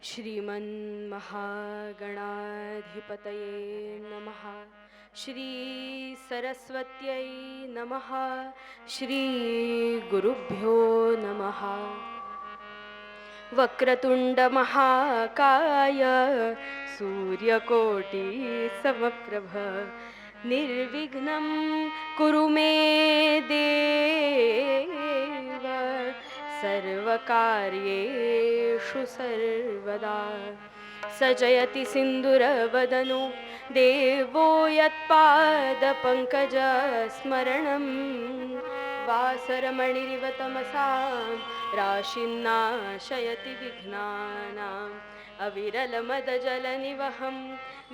श्रीमन्महागणाधिपतये नमः। श्री सरस्वत्यै नमः। श्री गुरुभ्यो नमः। वक्रतुंड महाकाय सूर्यकोटि समप्रभ निर्विघ्नं कुरु मे देव सर्वकार्येषु सर्वदा। सजयति सिन्दूरवदनो देवो यत्पादपङ्कजस्मरणं वासरमणिरिव तमसां राशिन्नाशयति विघ्नानाम् अविरलमदजलनिवहं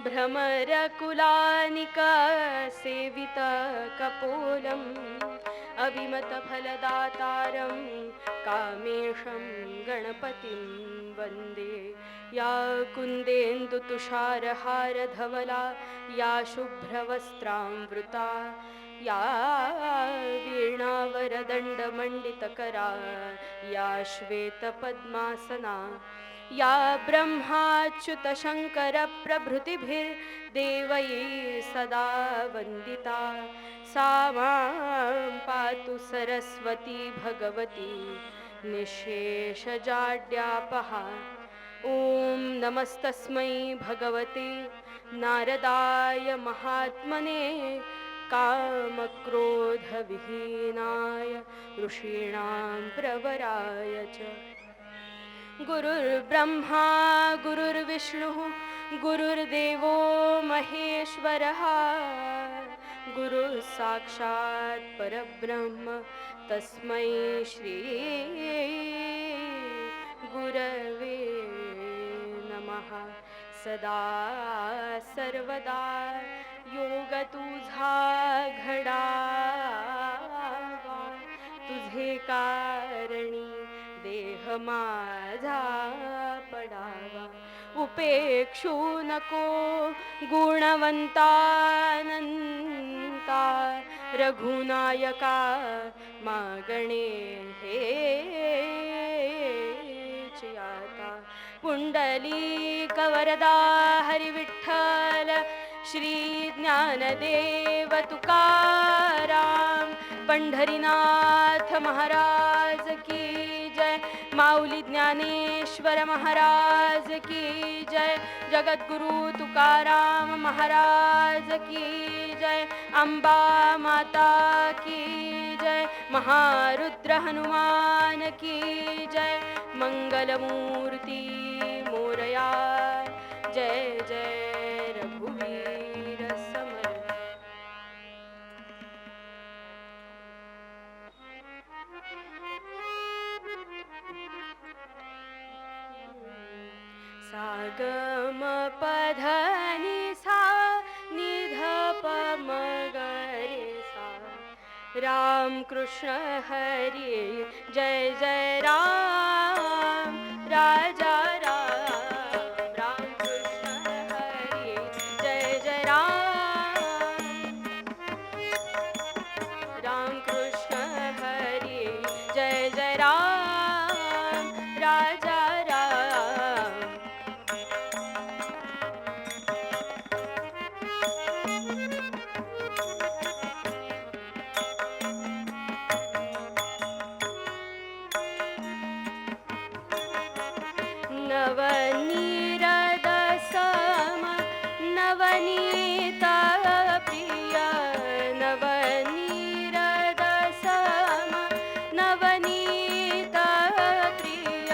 भ्रमरकुलानिकसेवितकपोलम् अविमतफलदातारं कामेशं गणपतिं वन्दे। या कुन्देन्दुतुषारहारधवला या शुभ्रवस्त्रामृता या वीणावरदण्डमण्डितकरा या श्वेतपद्मासना या ब्रह्माच्युतशङ्करप्रभृतिभिर्देवैः सदा वन्दिता सा मां पातु सरस्वती भगवती निःशेषजाड्यापहा। ॐ नमस्तस्मै भगवते नारदाय महात्मने कामक्रोधविहीनाय ऋषीणां प्रवराय च। गुरुर्ब्रह्मा गुरुर्विष्णुः गुरुर्देवो महेश्वरः गुरुः साक्षात् परब्रह्म तस्मै श्री गुरवे नमः। सदा सर्वदा योग तुझा घडावा तुझे कारणी देह माझा पडावा। उपेक्षू नको गुणवंतानंता रघुनायका मागणे हेच आता। पुंडलिक वरदा हरिविठ्ठल श्री ज्ञानदेव तुकाराम पंढरीनाथ महाराज की जय। माऊली ज्ञानेश्वर महाराज की जय। जगद्गुरु तुकाराम महाराज की जय। अंबा माता की जय। महारुद्र हनुमान की जय। मंगलमूर्ती मोरया जय जय रघुवीर समर्थ। सागम पधनि सा निध पमगरे सा। राम कृष्ण हरि जय जय राम राजा राम। राम कृष्ण हरि जय जय राम। राम कृष्ण हरि जय जय राम राजा राम। नवनीरदसम नवनीत प्रिय नवनीरदसम नवनीत प्रिय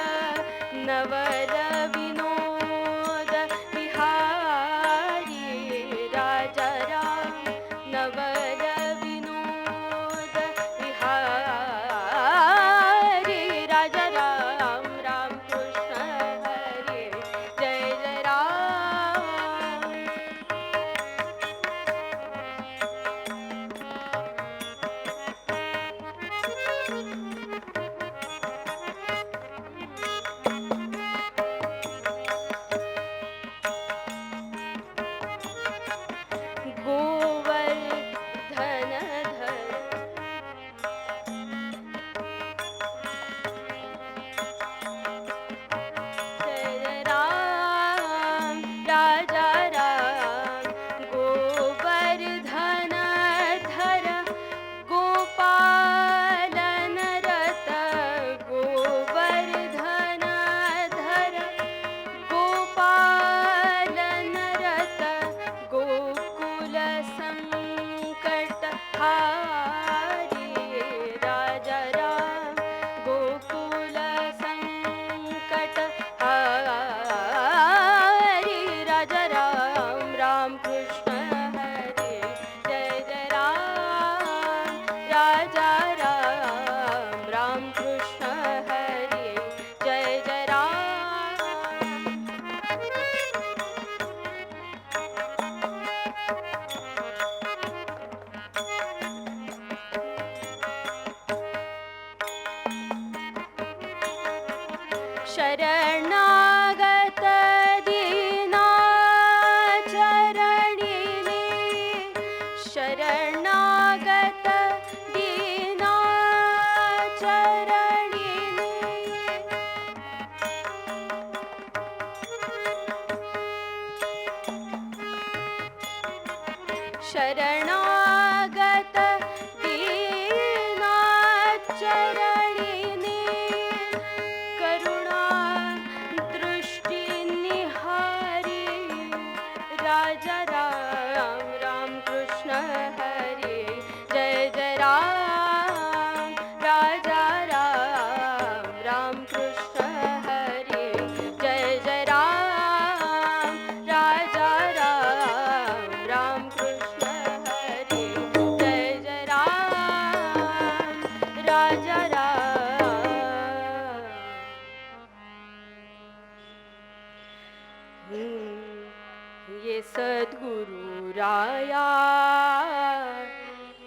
नवर विनोद विहारी राजा राम। नवर विनोद विहारी राजा राम। राम कृष्ण हरि जय जय राम। शरणागत दीना चरणिनी शरणागत दीना चरणिनी शरणागत दीना चरणिनी करुणा दृष्टी निहारी राजा राम राम कृष्ण हरी जय जय राम राजा राम राम कृष्ण हरी जय जय राम राजा राम राम कृष्ण हरी जय जय राम राजा राम ये सद्गुरु राया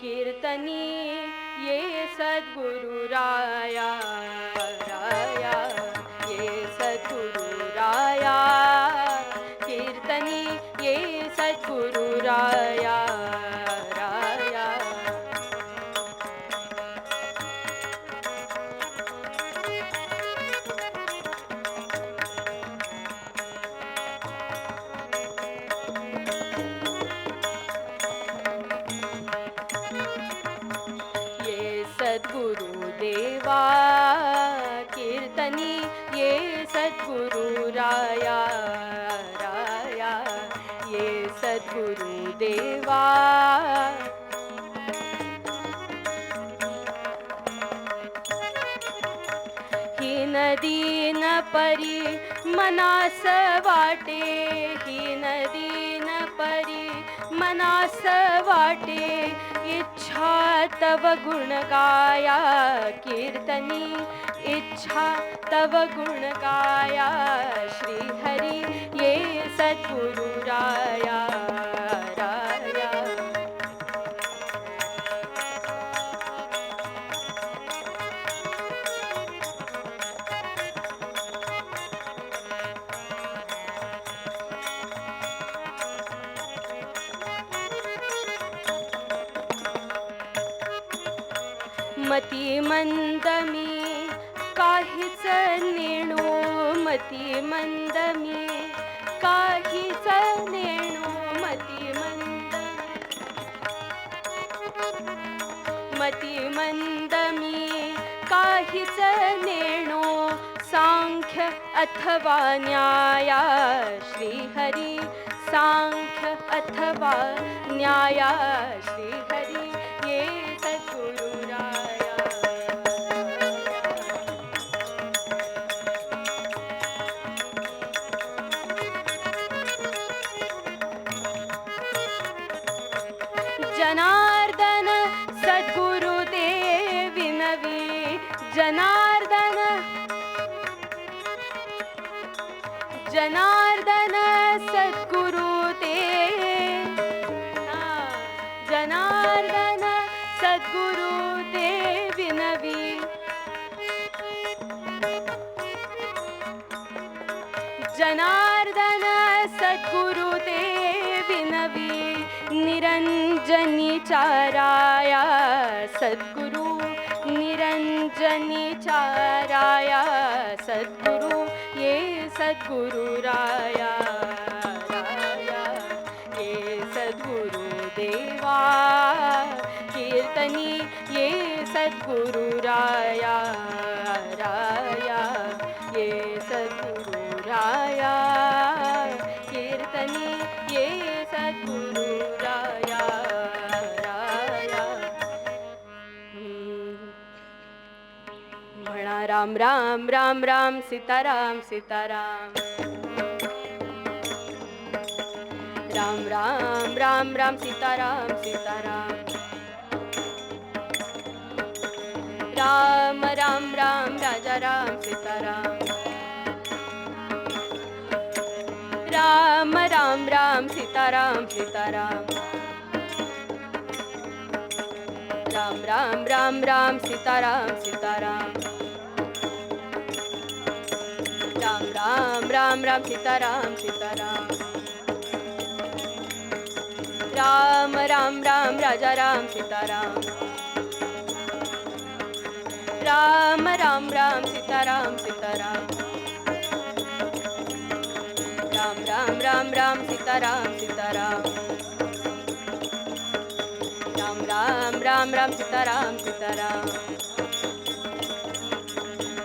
कीर्तनी ये सद्गुरु राया राया ये सद्गुरु राया कीर्तनी ये सद्गुरु राया राया सद्गुरु देवा कीर्तनी ये सद्गुरु राया राया ये सद्गुरु देवा ही नदी न परी मनास वाटे ही नदी न परी मनास वाटे इच्छा तव गुण गाया कीर्तनी इच्छा तव गुण गाया श्री हरि ये सद्गुरु राया राया मती मंदमी काहीच नेणू मती मंदमी काहीच नेणू मती मंदमी काहीच नेणू सांख्य अथवा न्याया श्री हरी सांख्य अथवा न्याया श्री हरी ये सद्गुरु राया जनार्दन सद्गुरु देविनवी जनार्दन जनार्दन सद्गुरु ते जनार्दन सद्गुरु देविनवी जनार्दन सद्गुरु देविनवी निरंजनी चाराया सद्गुरु निरंजनी चाराया सद्गुरु ये सद्गुरु राया राया ये सद्गुरु देवा कीर्तनी ये सद्गुरु राया राया ये सद्गुरु राया कीर्तनी ये सद्गुरु राया राया म्हणा राम राम राम राम सीताराम सीताराम राम राम राम राम सीताराम सीताराम राम राम राम राजा राम सीताराम राम राम राम सीताराम सीताराम राम राम राम राम सीताराम सीताराम राम राम सीताराम सीताराम राम राम राम राजा राम सीताराम राम राम राम सीताराम सीताराम राम राम राम राम सीताराम सीताराम राम राम राम राम सीताराम सीताराम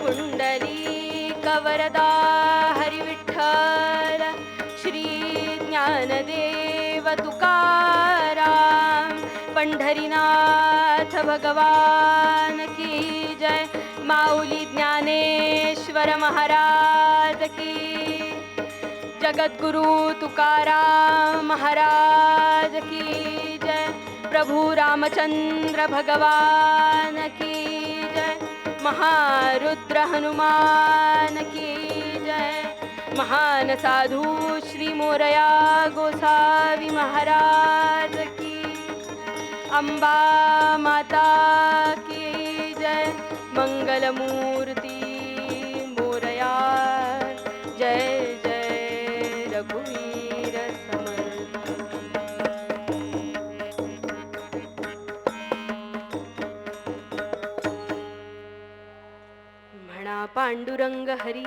पुंडलिक वरदा हरी विठ्ठल श्री ज्ञानदेव तुकाराम पंढरीनाथ भगवान की जय माऊली ज्ञानेश्वर महाराज की जगद्गुरु तुकाराम महाराज की जय प्रभु रामचंद्र भगवान की जय महारुद्र हनुमान की जय महान साधु श्री मोरया गोसावी महाराज की अंबा माता की जय मंगलमूर्ती मोरया जय जय रघुवीर समर्थ म्हणा पांडुरंग हरी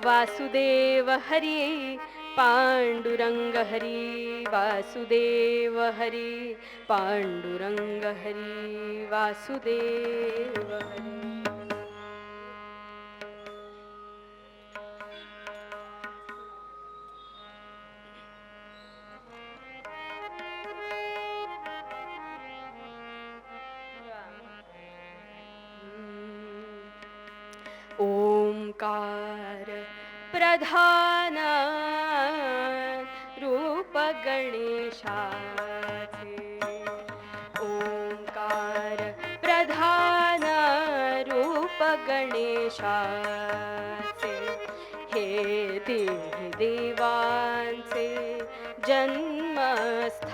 वासुदेव हरी पांडुरंग हरी वासुदेव हरी पांडुरंग हरी वासुदेव हरी ओंकार प्रधान रूप गणेशाचे ओंकार प्रधान रूप गणेशाचे हे देवांचे जन्मस्थान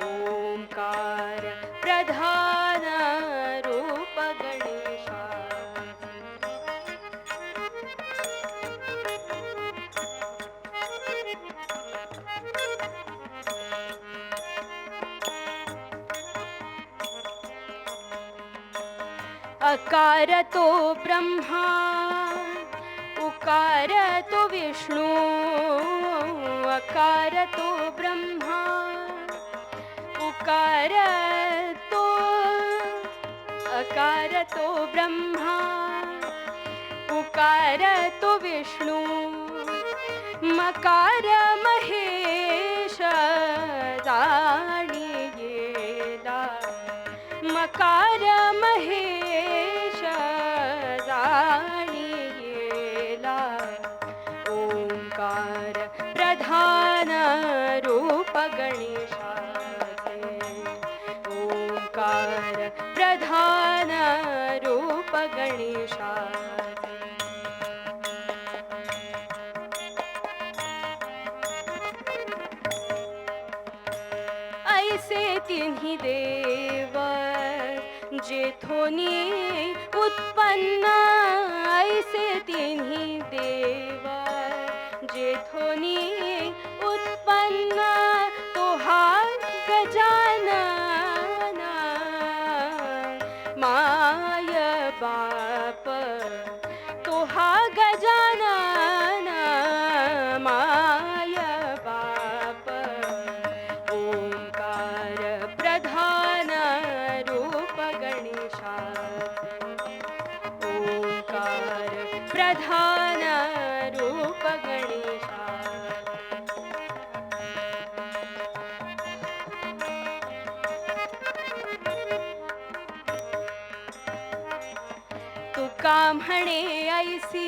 ओंकार प्रधान रूप गणेशा अकार तो ब्रह्मा उकार तो विष्णू अकार तो ब्रह्मा उकार तो अकार तो ब्रह्मा उकार तो विष्णू मकार महेश जाणी गेला मकार महेश जाणी गेला ओंकार प्रधान रूप गणेशाचे ओंकार प्रधान रूप गणेशाचे ऐसे तिन्ही देव जेथोनी उत्पन्न ऐसे तिन्ही देव जेथोनी उत्पन्न तो हा गजानन माय बाप तो हा गजानन माय बाप ओंकार प्रधान रूप गणेशाचे ओंकार प्रधान रूप गणेशाचे तुका म्हणे ऐसी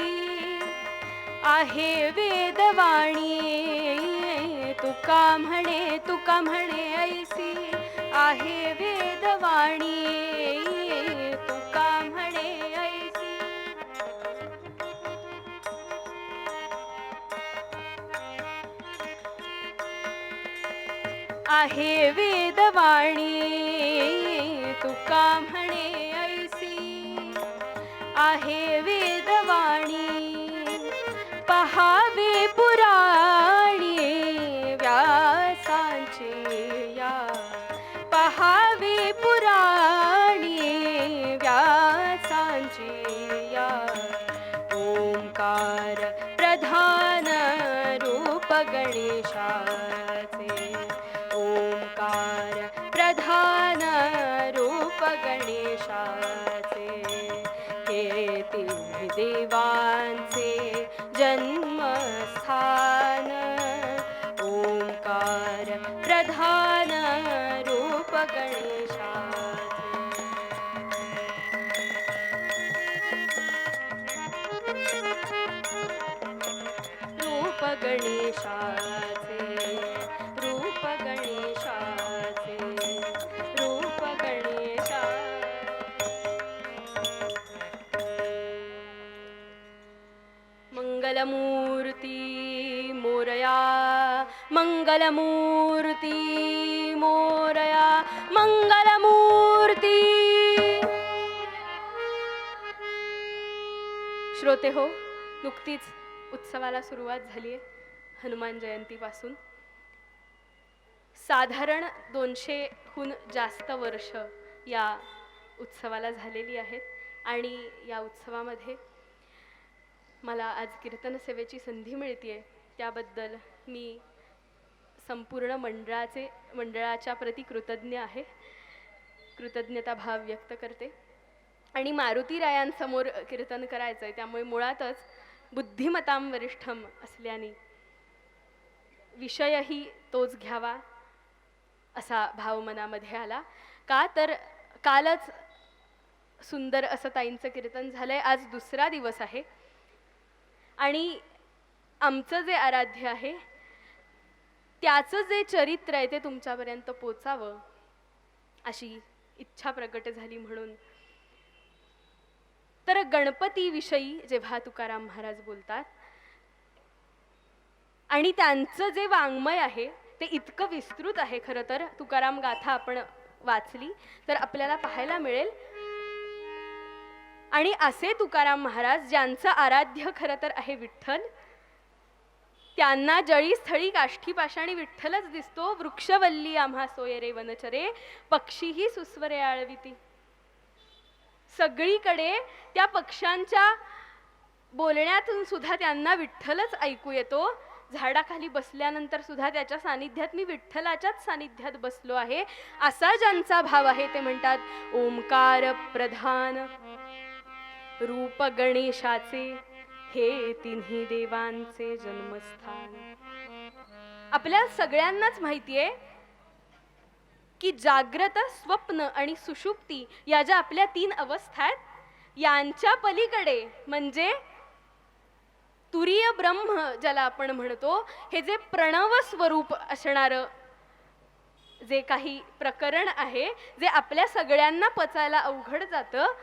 आहे वेदवाणी तुका म्हणे ऐसी आहे वेदवाणी तुका म्हणे ऐसी आहे वेदवाणी तुका म्हणे ऐसी आहे वेदवाणी पहावे पुराणी व्यासांची या, पहावे पुराणी व्यासांची या. ओंकार प्रधान रूप गणेशाचे, ओंकार प्रधान रूप गणेशाचे. हे तिन्ही देवांचे जन्मस्थान, ओंकार प्रधान रूप गणेशाचे. रूप गणेशाचे, रूप गणेशाचे, रूप गणेशाचे. मंगलमूर्ती मोरया, मंगलमूर्ती मोरया, मंगलमूर्ती. श्रोते हो, नुकतीच उत्सवाला सुरुवात झाली आहे. हनुमान जयंतीपासून साधारण 200हून जास्त वर्ष या उत्सवाला झालेली आहेत. आणि या उत्सवामध्ये मला आज कीर्तन सेवेची संधी मिळते, त्याबद्दल मी संपूर्ण मंडळाच्या प्रति कृतज्ञ आहे, कृतज्ञता भाव व्यक्त करते. आणि मारुतीरायांसमोर कीर्तन करायचं आहे, त्यामुळे मुळातच बुद्धिमतां वरिष्ठम असल्याने विषयही तोच घ्यावा असा भाव मनामध्ये आला. का तर कालच सुंदर असं ताईंचं कीर्तन झालंय, आज दुसरा दिवस आहे आणि आमचं जे आराध्य आहे त्याचं जे चरित्र आहे ते तुमच्यापर्यंत पोचावं अशी इच्छा प्रकट झाली. म्हणून तर गणपतीविषयी जेव्हा तुकाराम महाराज बोलतात आणि त्यांचं जे वाङ्मय आहे ते इतकं विस्तृत आहे. खरं तर तुकाराम गाथा आपण वाचली तर आपल्याला पाहायला मिळेल. आणि असे तुकाराम महाराज ज्यांचं आराध्य खरं तर आहे विठ्ठल, त्यांना जळी स्थळी काष्ठी पाषाणी विठ्ठलच दिसतो. वृक्षवल्ली आम्हा सोयरे वनचरे, पक्षीही सुस्वरे आळविती. सगळीकडे त्या पक्ष्यांच्या बोलण्यातून सुद्धा त्यांना विठ्ठलच ऐकू येतो. झाडाखाली बसल्यानंतर सुद्धा त्याच्या सानिध्यात मी विठ्ठलाच्याच सानिध्यात बसलो आहे असा ज्यांचा भाव आहे ते म्हणतात ओंकार प्रधान रूप गणेशाचे, हे तिन्ही देवांचे जन्मस्थान. आपल्या सगळ्यांनाच माहितीये की जाग्रत, स्वप्न आणि सुषुप्ती या ज्या आपल्या 3 अवस्था आहेत, यांच्या पलीकडे म्हणजे तुरीय ब्रह्म ज्याला आपण म्हणतो, हे जे प्रणव स्वरूप असणारं जे काही प्रकरण आहे, जे आपल्या सगळ्यांना पचायला अवघड जातं,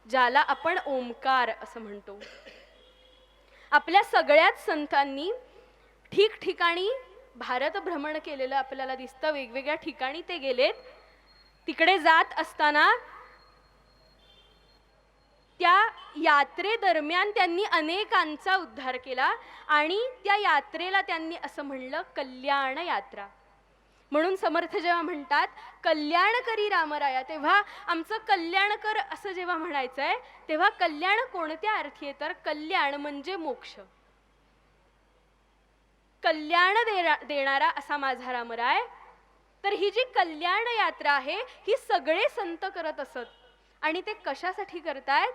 ज्याला आपण ओंकार असं म्हणतो. आपल्या सगळ्याच संतांनी ठिकठिकाणी भारत भ्रमण केलेलं आपल्याला दिसतं. वेगवेगळ्या ठिकाणी ते गेलेत. तिकडे जात असताना त्या यात्रेदरम्यान त्यांनी अनेकांचा उद्धार केला आणि त्या यात्रेला त्यांनी असं म्हणलं कल्याण यात्रा. म्हणून समर्थ जेव्हा म्हणतात कल्याण करी रामराया, तेव्हा आमचं कल्याण कर असं जेव्हा म्हणायचंय तेव्हा कल्याण कोणत्या अर्थी आहे, तर कल्याण म्हणजे मोक्ष, कल्याण देणारा असा माझा रामराय. तर ही जी कल्याण यात्रा आहे ही सगळे संत करत असत. आणि ते कशासाठी करतायत,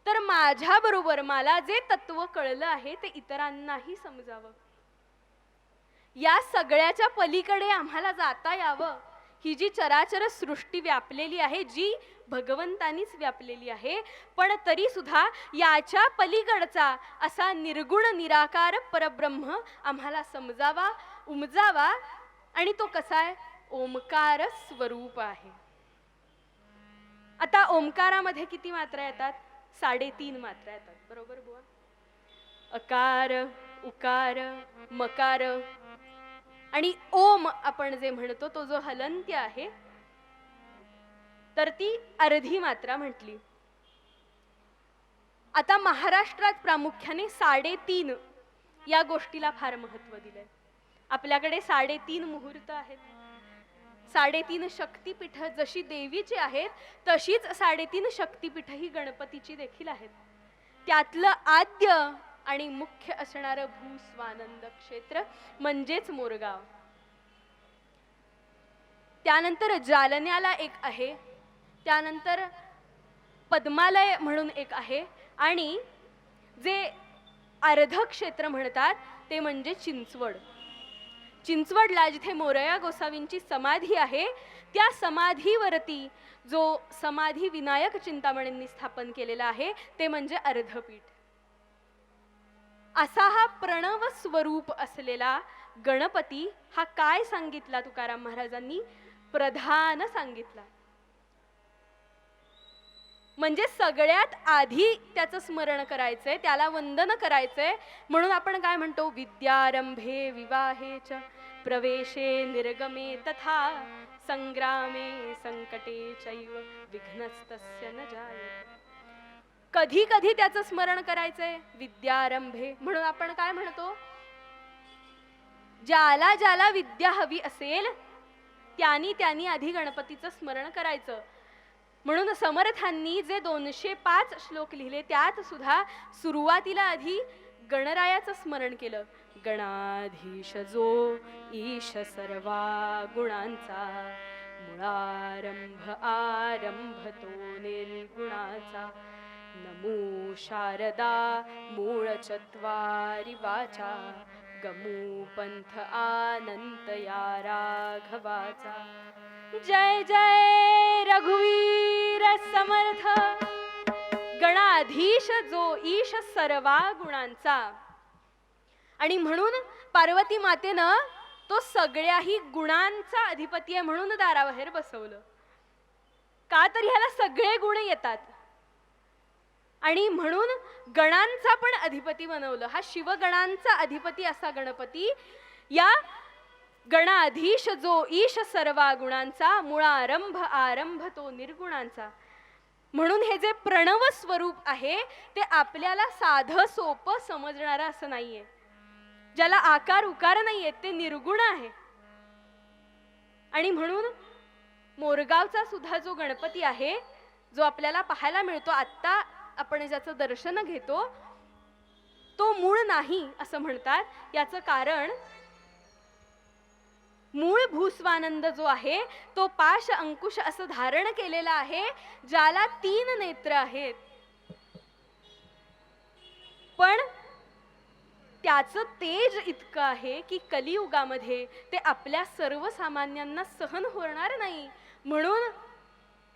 तर माझ्या बरोबर मला जे तत्व कळलं आहे ते इतरांनाही समजावं, या सगळ्याच्या पलीकडे आम्हाला जाता यावं. ही जी चराचर सृष्टी व्यापलेली आहे, जी भगवंतानीच व्यापलेली आहे, पण तरी सुद्धा याच्या पलीकडचा असा निर्गुण निराकार परब्रह्म आम्हाला समजावा, उमजावा. आणि तो कसा आहे, ओंकार स्वरूप आहे. आता ओंकारामध्ये किती मात्रा येतात, 3.5 मात्रा येतात, बरोबर बुवा. अकार, उकार, मकार आणि ओम आपण जे म्हणतो तो जो हलंत्य आहे, तर ती अर्धी मात्रा म्हटली. आता महाराष्ट्रात प्रामुख्याने 3.5 या गोष्टीला फार महत्त्व दिलंय. आपल्याकडे 3.5 मुहूर्त आहेत. 3.5 शक्तिपीठ जशी देवीची आहेत तशीच 3.5 शक्तिपीठ ही गणपतीची देखील आहेत. त्यातलं आद्य आणि मुख्य असणारं भूस्वानंद क्षेत्र म्हणजेच मोरगाव. त्यानंतर जालन्याला एक आहे, त्यानंतर पद्मालय म्हणून एक आहे, आणि जे अर्ध क्षेत्र म्हणतात ते म्हणजे चिंचवड. चिंचवडला जिथे मोरया गोसावींची समाधी आहे त्या समाधीवरती जो समाधी विनायक चिंतामणींनी स्थापन केलेला आहे ते म्हणजे अर्धपीठ. असा हा प्रणव स्वरूप असलेला गणपती हा काय सांगितला तुकाराम महाराजांनी? प्रधान सांगितला. म्हणजे सगळ्यात आधी त्याचं स्मरण करायचंय, त्याला वंदन करायचंय. म्हणून आपण काय म्हणतो? विद्यारंभे विवाहे च प्रवेशे निर्गमे तथा संग्रामे संकटे चैव विघ्नस्तस्य न जायते. कधी कधी त्याचं स्मरण करायचंय विद्यारंभे. म्हणून आपण काय म्हणतो? ज्याला ज्याला विद्या हवी असेल त्यांनी आधी गणपतीचं स्मरण करायचं. म्हणून समर्थांनी जे 205 श्लोक लिहिले त्यात सुद्धा सुरुवातीला आधी गणरायाचं स्मरण केलं. गणाधीश जो ईश सर्वा गुणांचा, मुळारंभ आरंभ तो निर्गुणाचा. नमो शारदा मूळ चत्वारी वाचा, गमू पंथ आनंद या राघवाचा. जय जय रघुवीर समर्थ. गणाधीश जो ईश सर्वा गुणांचा. आणि म्हणून पार्वती मातेनं तो सगळ्याही गुणांचा अधिपती आहे म्हणून दाराबाहेर बसवलं. का तर ह्याला सगळे गुण येतात आणि म्हणून गणांचा पण अधिपती बनवलं. हा शिवगणांचा अधिपती असा गणपती. या गणाधीश जो ईश सर्वा गुणांचा, मुळारंभ आरंभ तो निर्गुणांचा. म्हणून हे जे प्रणव स्वरूप आहे ते आपल्याला साधं सोपं समजणारं असं नाहीये. ज्याला आकार उकार नाहीये ते निर्गुण आहे. आणि म्हणून मोरगावचा सुद्धा जो गणपती आहे जो आपल्याला पाहायला मिळतो, आत्ता आपण ज्याचं दर्शन घेतो, तो मूळ नाही असं म्हणतात. याचं कारण मूळ भूस्वानंद जो आहे तो पाश अंकुश असं धारण केलेला आहे, ज्याला 3 नेत्र आहेत. पण त्याचं तेज इतकं आहे की कलियुगामध्ये ते आपल्या सर्वसामान्यांना सहन होणार नाही. म्हणून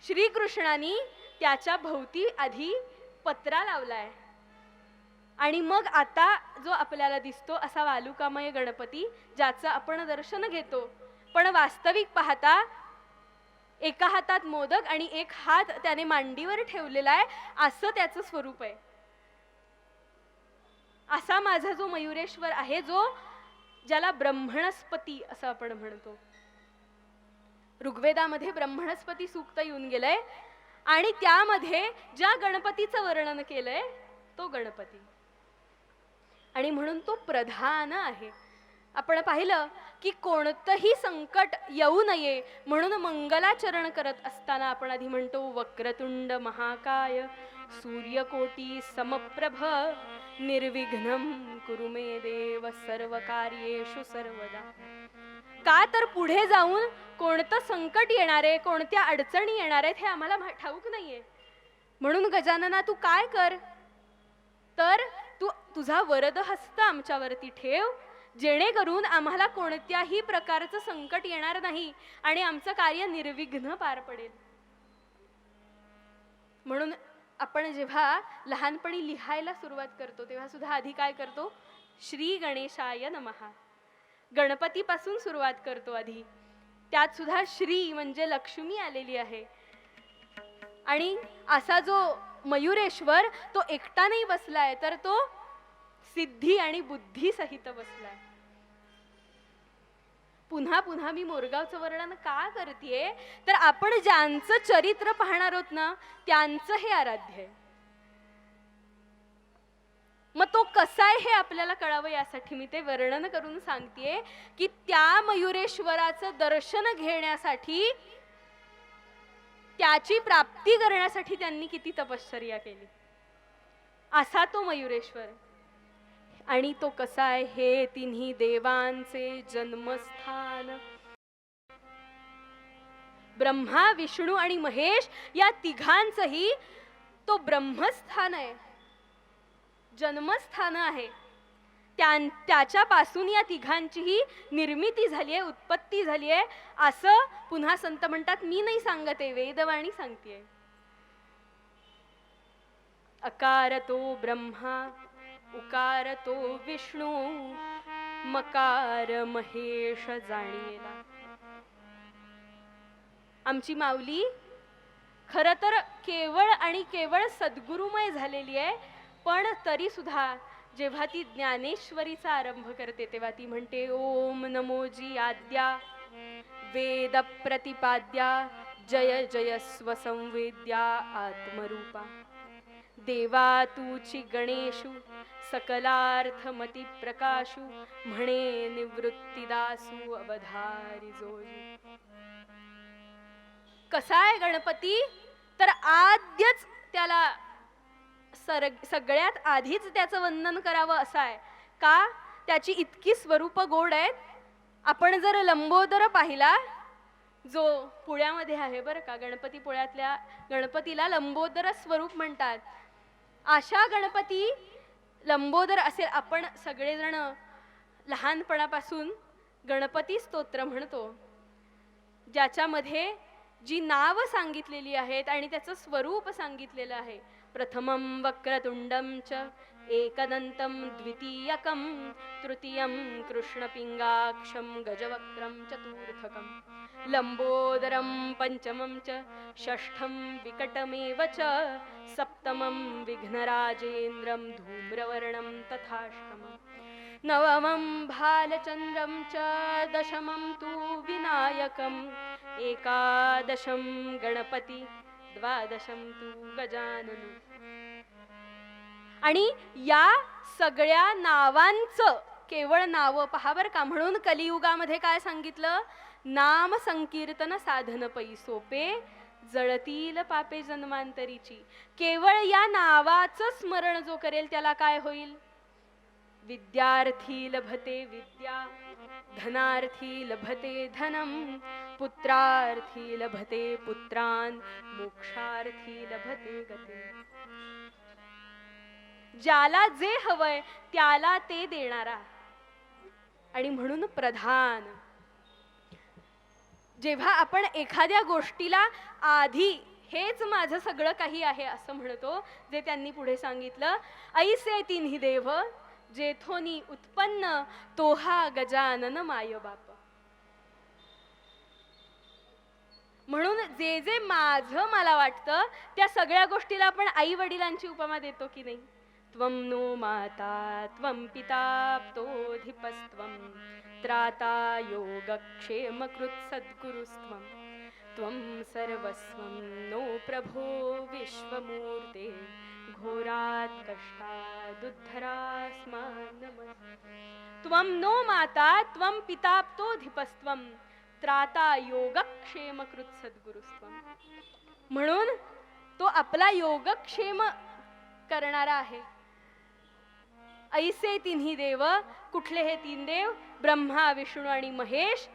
श्रीकृष्णाने त्याच्या भोवती आधी पत्रा लावलाय. आणि मग आता जो आपल्याला दिसतो असा वालुकामय गणपती ज्याचं आपण दर्शन घेतो, पण वास्तविक पाहता एका हातात मोदक आणि एक हात त्याने मांडीवर ठेवलेला आहे असं त्याचं स्वरूप आहे. असा माझा जो मयुरेश्वर आहे, जो ज्याला ब्रह्मणस्पती असं आपण म्हणतो. ऋग्वेदामध्ये ब्रह्मणस्पती सूक्त येऊन गेलंय आणि त्यामध्ये ज्या गणपतीचं वर्णन केलंय तो गणपती. आणि म्हणून तो प्रधान आहे. आपण पाहिलं की कोणतंही संकट येऊ नये म्हणून मंगलाचरण करत असताना आपण आधी म्हणतो वक्रतुंड महाकाय सूर्यकोटी समप्रभ निर्विघ्नं कुरु मे देव सर्व कार्येषु सर्वदा. का तर पुढे जाऊन कोणतं संकट येणार आहे, कोणत्या अडचणी येणार आहेत हे आम्हाला ठाऊक नाहीये. म्हणून गजानना तू काय कर, तर तू तुझा वरद हस्त आमच्यावरती ठेव, जेणेकरून आम्हाला कोणत्याही प्रकारचं संकट येणार नाही आणि आमचं कार्य निर्विघ्न पार पडेल. म्हणून आपण जेव्हा लहानपणी लिहायला सुरुवात करतो तेव्हा सुद्धा आधी काय करतो? श्री गणेशाय नमः, गणपतीपासून सुरुवात करतो आधी. त्यात सुद्धा श्री म्हणजे लक्ष्मी आलेली आहे. आणि असा जो मयुरेश्वर तो एकटा नाही बसलाय, तर तो सिद्धी आणि बुद्धी सहित बसलाय. पुन्हा पुन्हा मी मोरगावचं वर्णन का करतेय, तर आपण ज्यांचं चरित्र पाहणार आहोत ना त्यांचं हे आराध्य आहे. मग तो कसा आहे हे आपल्याला कळावं यासाठी मी ते वर्णन करून सांगतेय की त्या मयुरेश्वराचं दर्शन घेण्यासाठी, त्याची प्राप्ती करण्यासाठी त्यांनी किती तपश्चर्या केली. असा तो मयुरेश्वर. आणि तो कसा आहे, हे तिन्ही देवांचे जन्मस्थान. ब्रह्मा, विष्णू आणि महेश या तिघांचंही तो ब्रह्मस्थान आहे, जन्मस्थान आहे. त्याच्यापासून या तिघांचीही निर्मिती झाली आहे, उत्पत्ती झाली आहे, असं पुन्हा संत म्हणतात. मी नाही सांगते, वेदवाणी सांगतेय. अकार तो ब्रह्मा, उकार तो विष्णू, मकार महेश जाणीला. आमची माऊली खरं तर केवळ आणि केवळ सद्गुरुमय झालेली आहे, पण तरी सुद्धा जेव्हा ती ज्ञानेश्वरीचा आरंभ करते तेव्हा ती म्हणते, ओम नमोजी आद्या वेद प्रतिपाद्या, जय जय स्वसंवेद्या आत्मरूपा. देवा तूची गणेशु सकलार्थमती प्रकाशु, म्हणे निवृत्तीदासू अवधारी जोजी. कसा आहे गणपती, तर आद्यच त्याला सगळ्यात आधीच त्याचं वंदन करावं असं आहे. का? त्याची इतकी स्वरूप गोड आहेत. आपण जर लंबोदर पाहिला, जो पुण्यामध्ये आहे बरं का, गणपतीपुळ्यातल्या गणपतीला लंबोदर स्वरूप म्हणतात. अशा गणपती लंबोदर असेल. आपण सगळेजण लहानपणापासून गणपती स्तोत्र म्हणतो, ज्याच्यामध्ये जी नाव सांगितलेली आहेत आणि त्याचं स्वरूप सांगितलेलं आहे. प्रथमं वक्रतुंडं च एकदन्तं द्वितीयकं तृतीयं कृष्णपिंगाक्षं गजवक्त्रं चतुर्थकं लंबोदरं पंचमं च षष्ठं विकटमेव च सप्तमं विघ्नराजेन्द्रं धूम्रवर्णं तथाष्टमं नवमं भालचन्द्रं च दशमं तु विनायकम् एकादशं गणपती द्वादशं तु गजानन. आणि या सगळ्या नावांचं केवळ नाव पहा बरं का. म्हणून कलियुगामध्ये काय सांगितलं, नाम संकीर्तन साधन पै सोपे, जळतील पापे जन्मांतरीची. केवळ या नावाचं स्मरण जो करेल त्याला काय होईल, विद्यार्थी लभते विद्या, धनार्थी लभते धनम, पुत्रार्थी लभते पुत्रान, मोक्षार्थी लभते गते. ज्याला जे हवंय त्याला ते देणारा. आणि म्हणून प्रधान. जेव्हा आपण एखाद्या गोष्टीला आधी हेच माझं सगळं काही आहे असं म्हणतो, जे त्यांनी पुढे सांगितलं, ऐसे तिन्ही देव जेथोनी उत्पन्न, तोहा गजानन माय बाप. म्हणून जे जे माझं मला वाटतं त्या सगळ्या गोष्टीला आपण आई वडिलांची उपमा देतो की नाही. त्वं नो माता त्वं पिता प्तोधिपस्त्वं त्राता योगक्षेमकृत् सद्गुरुस्त्वं त्वं सर्वस्वं नो प्रभो विश्वमूर्ते घोरात् कष्टादुद्धरास्मान् नमः. त्वं नो माता त्वं पिता प्तोधिपस्त्वं त्राता योगक्षेमकृत् सद्गुरुस्त्वं. म्हणून तो आपला योगक्षेम करणारा आहे. ऐसे तिन्ही देव. कुठले हे तीन देव? ब्रह्मा, विष्णू आणि महेश,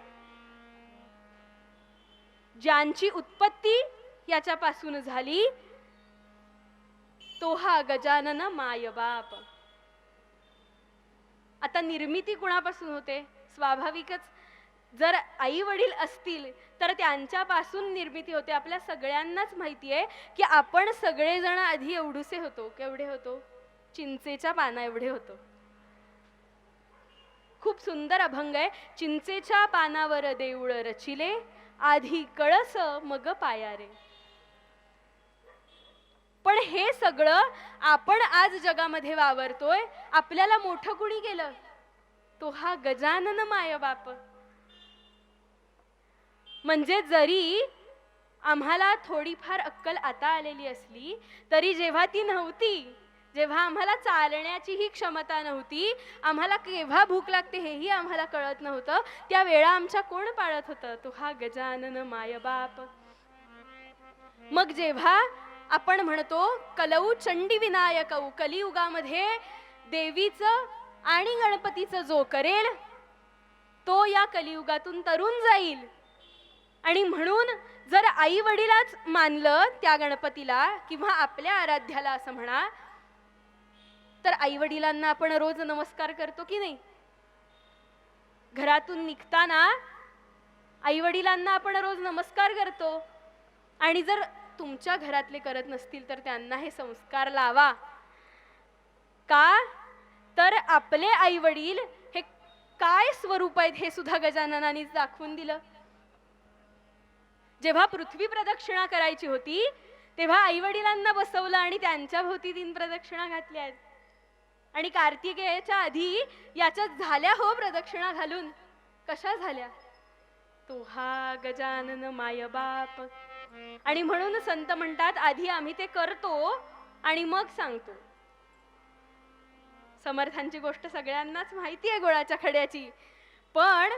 ज्यांची उत्पत्ती याच्यापासून झाली, तो हा गजानन मायबाप. आता निर्मिती कुणापासून होते? स्वाभाविकच जर आई वडील असतील तर त्यांच्यापासून निर्मिती होते. आपल्या सगळ्यांनाच माहिती आहे की आपण सगळेजण आधी एवढूसे होतो. केवढे होतो? चिंचेच्या पाना एवढे होतो. खूप सुंदर अभंग आहे. चिंचेच्या पानावर देऊळ रचिले, आधी कळस मग पायारे. पण हे सगळं आपण आज जगामध्ये वावरतोय. आपल्याला मोठं कुणी केलं? तो हा गजानन मायबाप. म्हणजे जरी आम्हाला थोडीफार अक्कल आता आलेली असली तरी जेव्हा ती नव्हती, जेव्हा आम्हाला चालण्याचीही क्षमता नव्हती, आम्हाला केव्हा भूक लागते हेही आम्हाला कळत नव्हतं, त्या वेळा आमच्या कोण पाळत होतं? तो हा गजानन मायबाप. मग जेव्हा आपण म्हणतो कलऊ चंडी विनायकऊ, कलियुगामध्ये देवीचं आणि गणपतीचं जो करेल तो या कलियुगातून तरुण जाईल. आणि म्हणून जर आई वडिलाच मानलं त्या गणपतीला किंवा आपल्या आराध्याला असं म्हणा, तर आई वडिलांना आपण रोज नमस्कार करतो की नाही? घरातून निघताना आई वडिलांना आपण रोज नमस्कार करतो. आणि जर तुमच्या घरातले करत नसतील तर त्यांना हे संस्कार लावा. का तर आपले आई वडील हे काय स्वरूप आहेत हे सुद्धा गजाननानेच दाखवून दिलं. जेव्हा पृथ्वी प्रदक्षिणा करायची होती तेव्हा आई वडिलांना बसवलं आणि त्यांच्या भोवती 3 प्रदक्षिणा घातल्या आहेत. आणि कार्तिकेयाच्या आधी याच्यात झाल्या हो प्रदक्षिणा घालून. कशा झाल्या? तो हा गजानन मायबाप. आणि म्हणून संत म्हणतात आधी आम्ही ते करतो आणि मग सांगतो. समर्थांची गोष्ट सगळ्यांनाच माहिती आहे गोळाच्या खड्याची, पण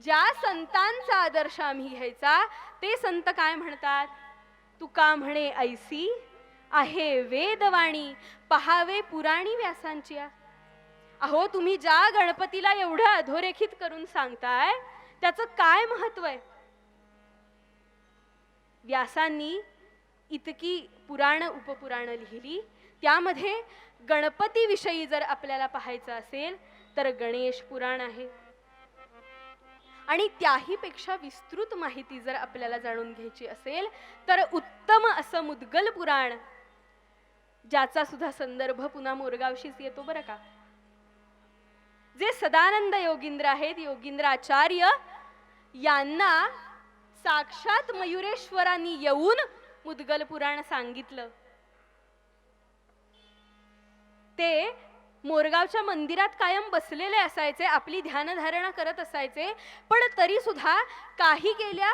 ज्या संतांचा आदर्श आम्ही घ्यायचा ते संत काय म्हणतात? तुका म्हणे ऐसी आहे वेदवाणी, पहावे पुराणी व्यासांची. अहो तुम्ही ज्या गणपतीला एवढं अधोरेखित करून सांगताय त्याचं काय महत्व आहे? व्यासांनी इतकी पुराण उपपुराण लिहिली, त्यामध्ये गणपती विषयी जर आपल्याला पाहायचं असेल तर गणेश पुराण आहे. आणि त्याही पेक्षा विस्तृत माहिती जर आपल्याला जाणून घ्यायची असेल तर उत्तम असं मुद्गल पुराण, ज्याचा सुद्धा संदर्भ पुन्हा मोरगावशीच येतो बरं का. जे सदानंद योगींद्र आहेत, योगींद्राचार्य, यांना साक्षात मयुरेश्वरांनी येऊन मुद्गल पुराण सांगितलं. ते मोरगावच्या मंदिरात कायम बसलेले असायचे, आपली ध्यानधारणा करत असायचे, पण तरी सुद्धा काही केल्या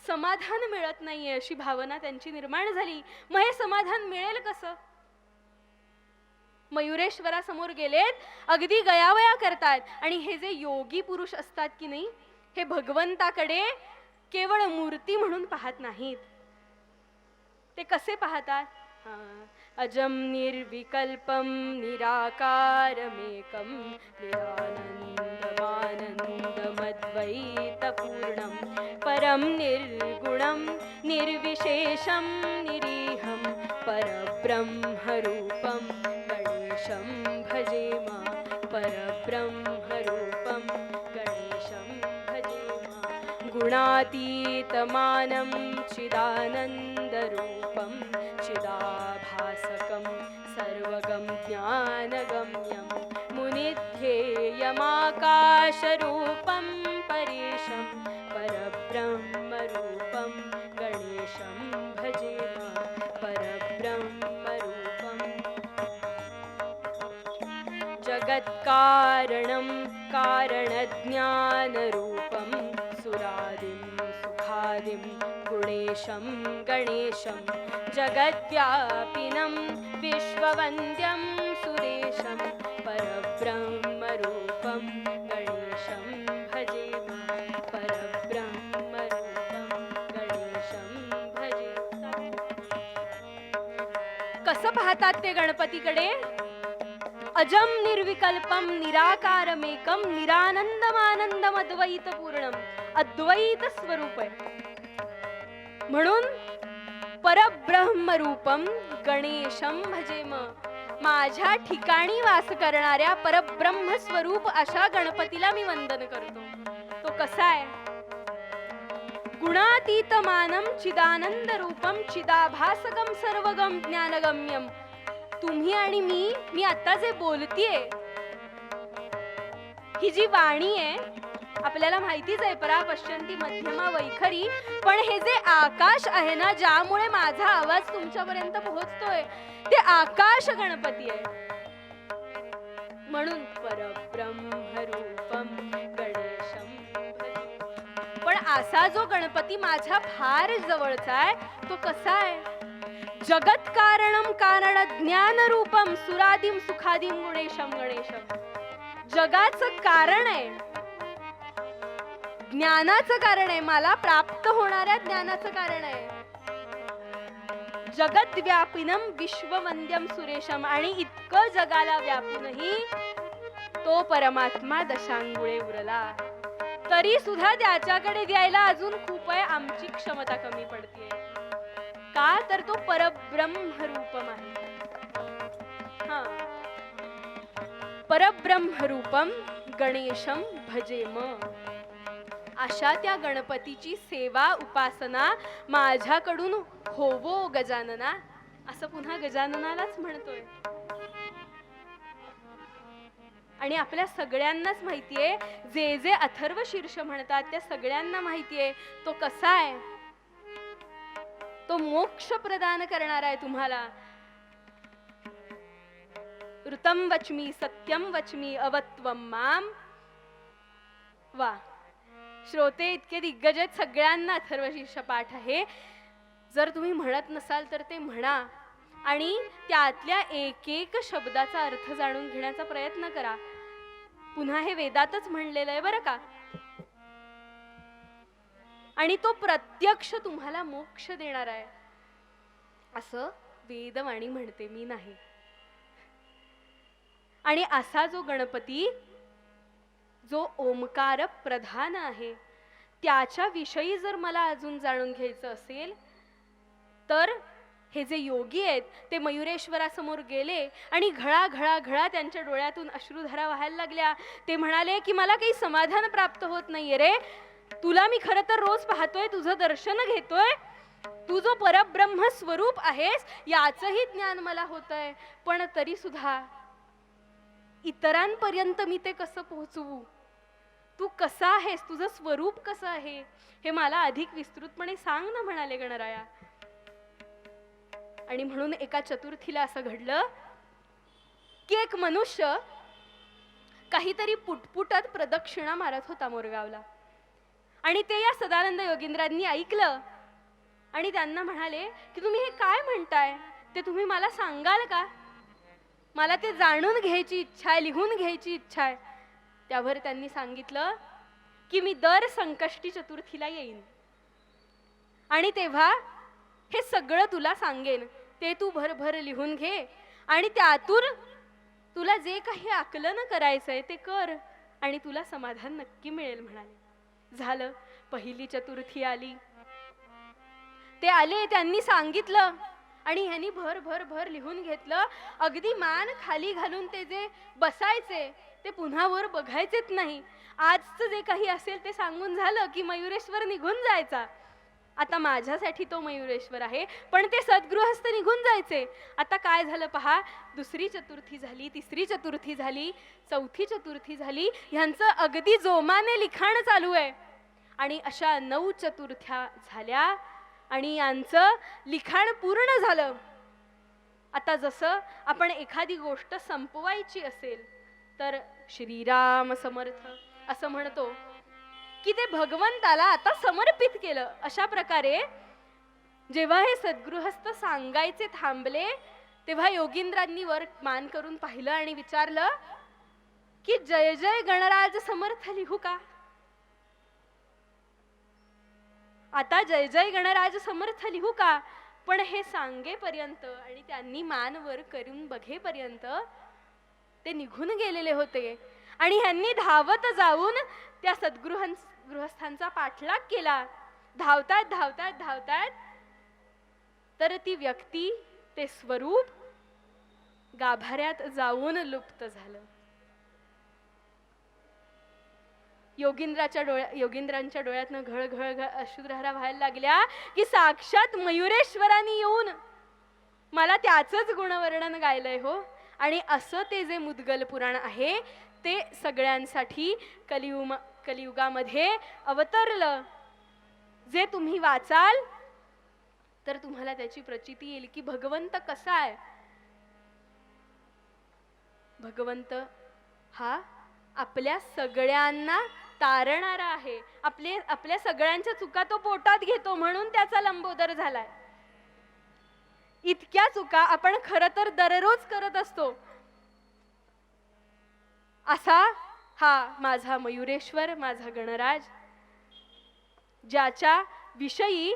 समाधान मिळत नाहीये अशी भावना त्यांची निर्माण झाली. मग हे समाधान मिळेल कसं? मयुरेश्वरासमोर गेलेत, अगदी गयावया करतात. आणि हे जे योगी पुरुष असतात की नाही, हे भगवंताकडे केवळ मूर्ती म्हणून पाहत नाहीत. ते कसे पाहतात? अजम निर्विकल्पम निराकारमेकं निरानन्दमानन्दमद्वैतपूर्णं परं निर्गुणं निर्विशेषं निरीहं परब्रह्मरूपं गणेशं भजेम. परब्रह्मरूपं गणेशं भजेम. गुणातीतमानं चिदानन्दरूपं चिदाभासकं सर्वगं ज्ञानगम्यं मुनिध्येयमाकाशरूपं परेशं परब्रह्मरूपं गणेशं भजेम. परब्रह्मरूपं जगत्कारणं कारणज्ञानरूपं सुरादिं सुखादिं गुणेशं गणेशं जगद्व्यापिनं विश्ववन्द्यं सुरेशं परब्रह्मरूपं गणेशं भजेम. परब्रह्मरूपं गणेशं भजेम. कसं पाहतात ते गणपतीकडे? अजम निर्विकल्पम निराकारमेकं निरानन्दमानन्दमद्वैतपूर्णं. अद्वैत स्वरूप आहे. म्हणून परब्रह्मरूपम गणेशं भजेम. माझ्या ठिकाणी वास करणाऱ्या परब्रह्म स्वरूप अशा गणपतीला मी वंदन करतो. तो कसा आहे? गुणातीतमानं चिदानंद रूपम चिदाभासकं सर्वगम ज्ञानगम्यम. तुम्ही आणि मी आता जे बोलतीये ही जी वाणी आहे, आपल्याला माहितीच आहे परा पश्यंती मध्यमा वैखरी, पण हे जे आकाश आहे ना, ज्यामुळे माझा आवाज तुमच्यापर्यंत पोहोचतोय, ते आकाश गणपती आहे. म्हणून परब्रह्मरूपं गणेशं. पण असा जो गणपती माझ्या फार जवळचा आहे तो कसा आहे? जगत कारणम कारण ज्ञान रूपम सुरादिम सुखादिम गुणेशम गणेशम. जगाचं कारण आहे, ज्ञानाचं कारण आहे, मला प्राप्त होणाऱ्या ज्ञानाचं कारण आहे. जगत व्यापिनम विश्ववंद्यम सुरेशम. आणि इतकं जगाला व्यापूनही तो परमात्मा दशांगुळे उरला. तरी सुद्धा त्याच्याकडे द्यायला अजून खूप आहे, आमची क्षमता कमी पडतीये. का तर तो परब्रह्मरूपम आहे. हा, परब्रह्मरूपम गणेशम भजेम. अशा त्या गणपतीची सेवा उपासना माझ्याकडून होवो गजानना. असं पुन्हा गजाननालाच म्हणतोय. आणि आपल्या सगळ्यांनाच माहितीये, जे जे अथर्व शीर्ष म्हणतात त्या सगळ्यांना माहितीये तो कसा आहे. तो मोक्ष प्रदान करणारा आहे तुम्हाला. ऋतम वच्मी सत्यम वच्मी अवत्वम माम. वा, श्रोते इतके दिग्गज आहेत, सगळ्यांना अथर्वशीर्ष पाठ आहे. जर तुम्ही म्हणत नसाल तर ते म्हणा आणि त्यातल्या एक एक शब्दाचा अर्थ जाणून घेण्याचा प्रयत्न करा. पुन्हा हे वेदातच म्हणलेलं आहे बरं का. आणि तो प्रत्यक्ष तुम्हाला मोक्ष देणार आहे असं वेदवाणी म्हणते, मी नाही. आणि असा जो गणपती, जो ओमकार प्रधान आहे, त्याच्या विषयी जर मला अजून जाणून घ्यायचं असेल तर हे जे योगी आहेत ते मयुरेश्वरासमोर गेले आणि घळा घळा घळा त्यांच्या डोळ्यातून अश्रुधारा व्हायला लागल्या. ते म्हणाले की मला काही समाधान प्राप्त होत नाहीये रे. तुला मी खरं तर रोज पाहतोय, तुझं दर्शन घेतोय, तू जो परब्रह्म स्वरूप आहेस याचंही ज्ञान मला होतंय, पण तरी सुद्धा इतरांपर्यंत मी ते कसं पोहोचवू. तू कसा आहेस, तुझं स्वरूप कसं आहे हे मला अधिक विस्तृतपणे सांग ना, म्हणाले गणराया. आणि म्हणून एका चतुर्थीला असं घडलं की एक मनुष्य काहीतरी पुटपुटत प्रदक्षिणा मारत होता मोरगावला. आणि ते या सदानंद योगींद्रांनी ऐकलं आणि त्यांना म्हणाले की तुम्ही हे काय म्हणताय, ते तुम्ही मला सांगाल का. मला ते जाणून घ्यायची इच्छा आहे, लिहून घ्यायची इच्छा आहे. त्यावर त्यांनी सांगितलं की मी दर संकष्टी चतुर्थीला येईन आणि तेव्हा हे सगळं तुला सांगेन. ते तू भरभर लिहून घे आणि त्यातून तुला जे काही आकलन करायचंय ते कर आणि तुला समाधान नक्की मिळेल म्हणाले. झालं, पहिली चतुर्थी आली. ते आले, त्यांनी सांगितलं आणि ह्यांनी भर भर भर लिहून घेतलं. अगदी मान खाली घालून ते जे बसायचे ते पुन्हा वर बघायचेच नाही. आजचं जे काही असेल ते सांगून झालं की मयुरेश्वर निघून जायचा. आता माझ्यासाठी तो मयुरेश्वर आहे, पण ते सद्गृहस्थ निघून जायचे. आता काय झालं पहा, दुसरी चतुर्थी झाली, तिसरी चतुर्थी झाली, चौथी चतुर्थी झाली, ह्यांचं अगदी जोमाने लिखाण चालू आहे. आणि अशा 9 चतुर्थ्या झाल्या आणि यांचं लिखाण पूर्ण झालं. आता जसं आपण एखादी गोष्ट संपवायची असेल तर श्रीराम समर्थ असं म्हणतो की ते भगवंताला आता समर्पित केलं. अशा प्रकारे जेव्हा हे सद्गृहस्थ सांगायचे थांबले तेव्हा योगींद्रांनी वर मान करून पाहिलं आणि विचारलं की जय जय गणराज समर्थ लिहू का. आता जय जय गणराज समर्थ लिहू का. पण हे सांगेपर्यंत आणि त्यांनी मान वर करून बघेपर्यंत ते निघून गेलेले होते. आणि ह्यांनी धावत जाऊन त्या गृहस्थांचा पाठलाग केला. धावतात धावतात धावतात तर ती व्यक्ती, ते स्वरूप गाभाऱ्यात जाऊन लुप्त झालं. योगींद्रांच्या डोळ्यातनं घळ घळ घळ अश्रुधारा व्हायला लागल्या की साक्षात मयुरेश्वरांनी येऊन मला त्याचंच गुणवर्णन गायलंय हो. आणि असं ते जे मुद्गल पुराण आहे ते सगळ्यांसाठी कलियुगामध्ये अवतरलं. जे तुम्ही वाचाल तर तुम्हाला त्याची प्रचिती येईल की भगवंत कसा आहे. भगवंत हा आपल्या सगळ्यांना तारणारा आहे. आपल्या सगळ्यांच्या चुका तो पोटात घेतो म्हणून त्याचा लंबोदर झालाय. इतक्या चुका आपण खरं तर दररोज करत असतो. असा हा माझा मयुरेश्वर, माझा गणराज, ज्याच्या विषयी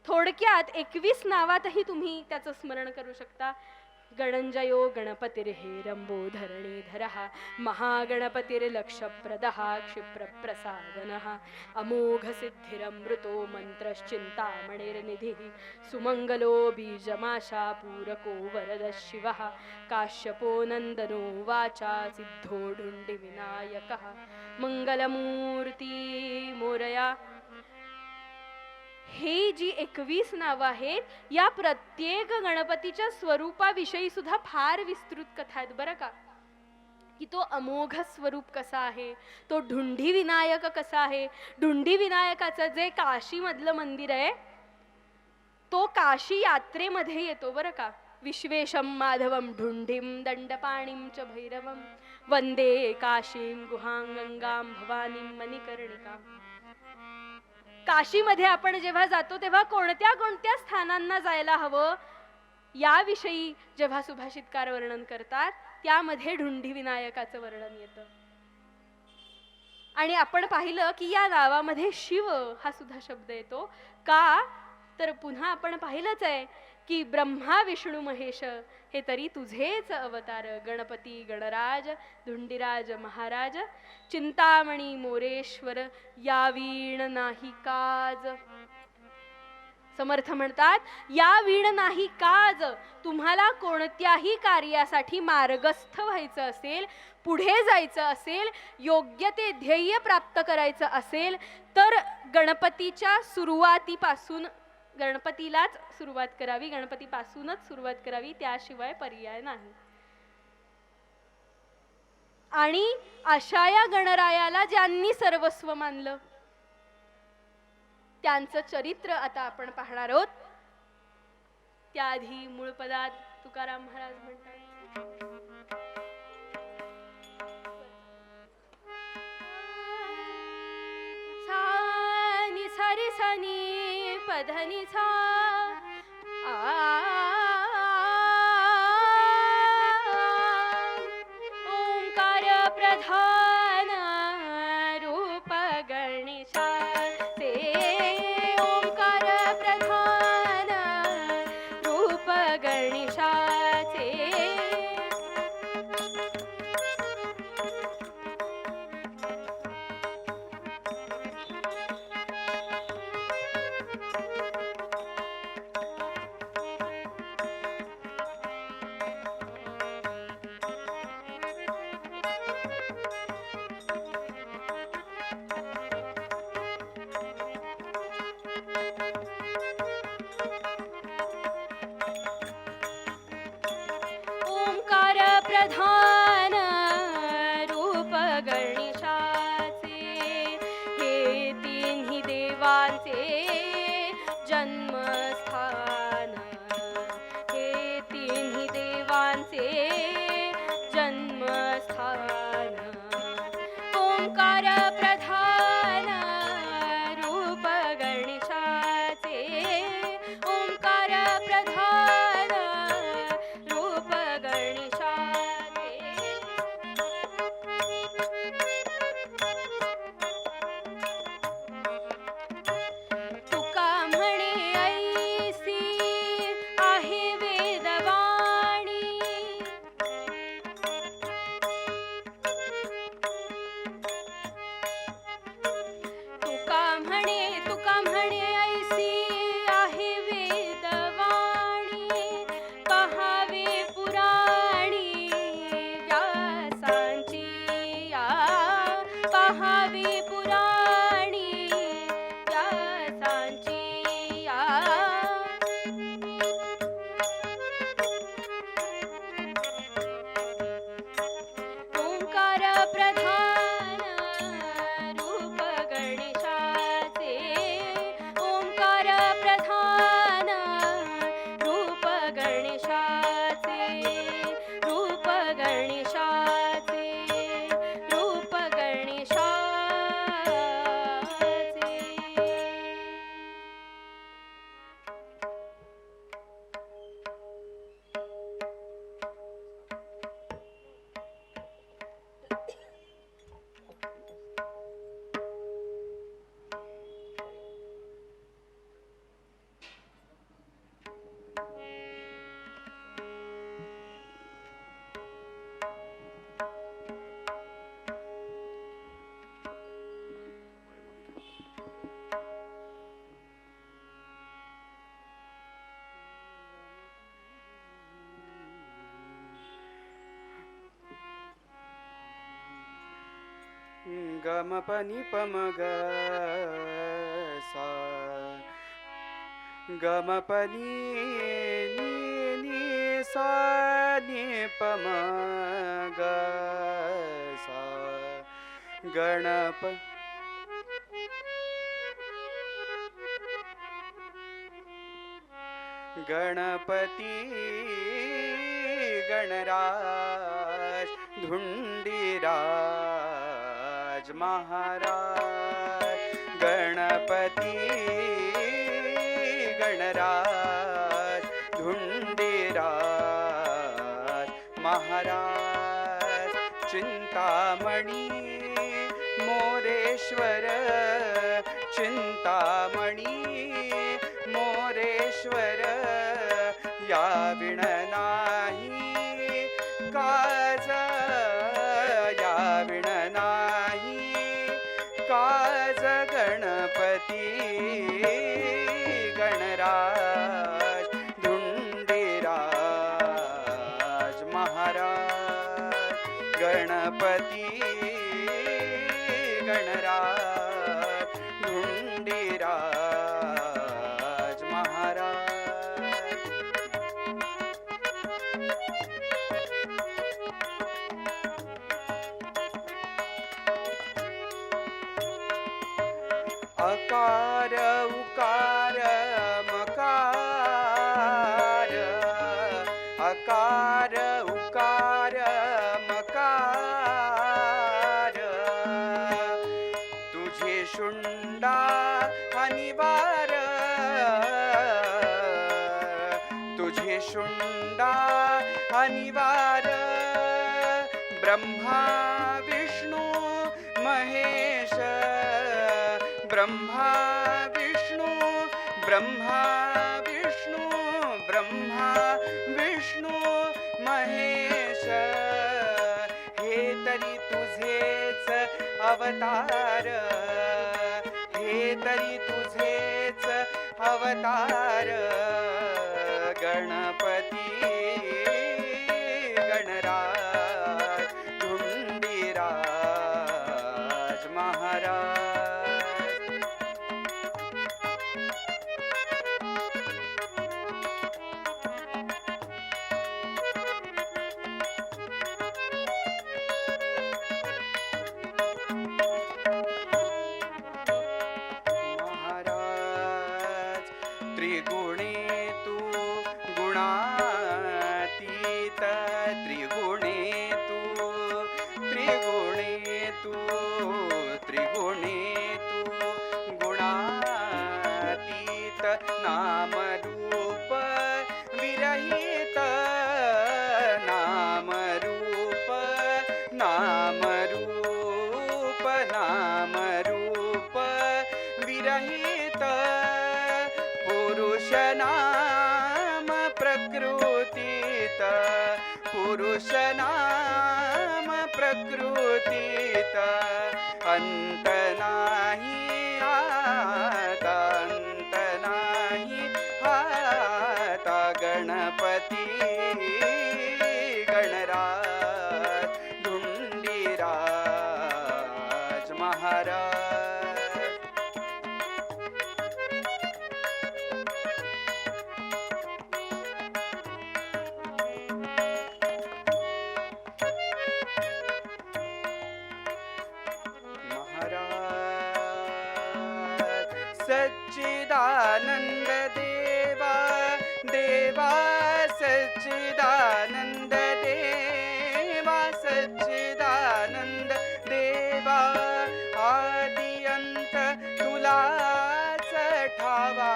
थोडक्यात 21 नावातही तुम्ही त्याचं स्मरण करू शकता. गणंजयो गणपतिर्हेरंबोधरणीधरः महागणपतिर्लक्षप्रदः क्षिप्रप्रसादनः अमोघसिद्धिरमृतो मंत्रश्चिन्तामणिर्निधिः सुमंगलो बीजमाशा पूरको वरदः शिवः काश्यपो नन्दनो वाचा सिद्धो ढुण्डिविनायकः मंगलमूर्ती मोरया. हे जी 21 नावं आहेत, या प्रत्येक गणपतीच्या स्वरूपाविषयी सुद्धा फार विस्तृत कथा आहेत बरं का. की तो अमोघ स्वरूप कसा आहे, तो ढुंढी विनायक कसा आहे. ढुंढी विनायकाचं जे काशी मधलं मंदिर आहे, तो काशी यात्रेमध्ये येतो बरं का. विश्वेशम माधवम ढुंढीम दंडपाणीम च भैरवम वंदे काशीम गुहां गंगाम भवानीम मणिकर्णिकाम. काशीमध्ये आपण जेव्हा जातो तेव्हा कोणत्या कोणत्या स्थानांना जायला हवं याविषयी जेव्हा सुभाषितकार वर्णन करतात, त्यामध्ये ढुंढी विनायकाचं वर्णन येतं. आणि आपण पाहिलं की या नावामध्ये शिव हा सुद्धा शब्द येतो. का तर पुन्हा आपण पाहिलंच आहे की ब्रह्मा विष्णू महेश हे तरी तुझेच अवतार. गणपती गणराज धुंडीराज महाराज चिंतामणी मोरेश्वर या वीण नाही काज. समर्थ म्हणतात या वीण नाही काज. तुम्हाला कोणत्याही कार्यासाठी मार्गस्थ व्हायचं असेल, पुढे जायचं असेल, योग्य ते ध्येय प्राप्त करायचं असेल तर गणपतीच्या सुरुवातीपासून गणपतीलाच सुरुवात करावी, गणपतीपासूनच सुरुवात करावी, त्याशिवाय पर्याय नाही. आणि अशा या गणरायाला ज्यांनी सर्वस्व मानलं त्यांचं चरित्र आता आपण पाहणार आहोत. त्याआधी मूळ पदात तुकाराम महाराज म्हणतात, सा नि सा रे सा नि पध नि सा ओंकार प्रधान रूप गणेशा ते. ओंकार प्रधान रूप गणेशाचे. प्रधान रूप गणेशाचे हे तिन्ही देवांचे जन्मस्थान. हे तिन्ही देवांचे जन्मस्थान. ओंकार प्रधान रूप गणेशाचे. ओंकार प्रधान रूप गणेशा. गम पनि पम ग सा गम पनि नि नि सा नि पम ग सा गणप गणपती गणराज धुंडीराज महाराज गणपती गणराज धुंडीराज महाराज चिंतामणी मोरेश्वर चिंतामणी मोरेश्वर या विण नाही काज या विण नाही काज गणपती गणराज धुंडीराज महाराज गणपती गणराज धुंडीराज महाराज अकार उकार मकार अकार उकार मकार तुझे शुंडा अनिवार तुझे शुंडा अनिवार ब्रह्मा विष्णू महेश ब्रह्मा विष्णू ब्रह्मा विष्णू ब्रह्मा विष्णू महेश हे तरी तुझेच अवतार हे तरी तुझेच अवतार गणपती गणराज धुंडीराज महाराज त्रिगुणे तू गुणातीत त्रिगुणे तू त्रिगुणे तू त्रिगुणे तू गुणातीत नामरूप विरहित नामरूप नामरूप नामरूप विरहित पुरुष नाम प्रकृतीत पुरुष नाम प्रकृतीत अंत नाही आता अंत नाही आता गणपती गणराज धुंडीराज महाराज सच्चिदानंद देवा देवा सच्चिदानंद देवा सच्चिदानंद देवा आदि अंत तुलाच ठावा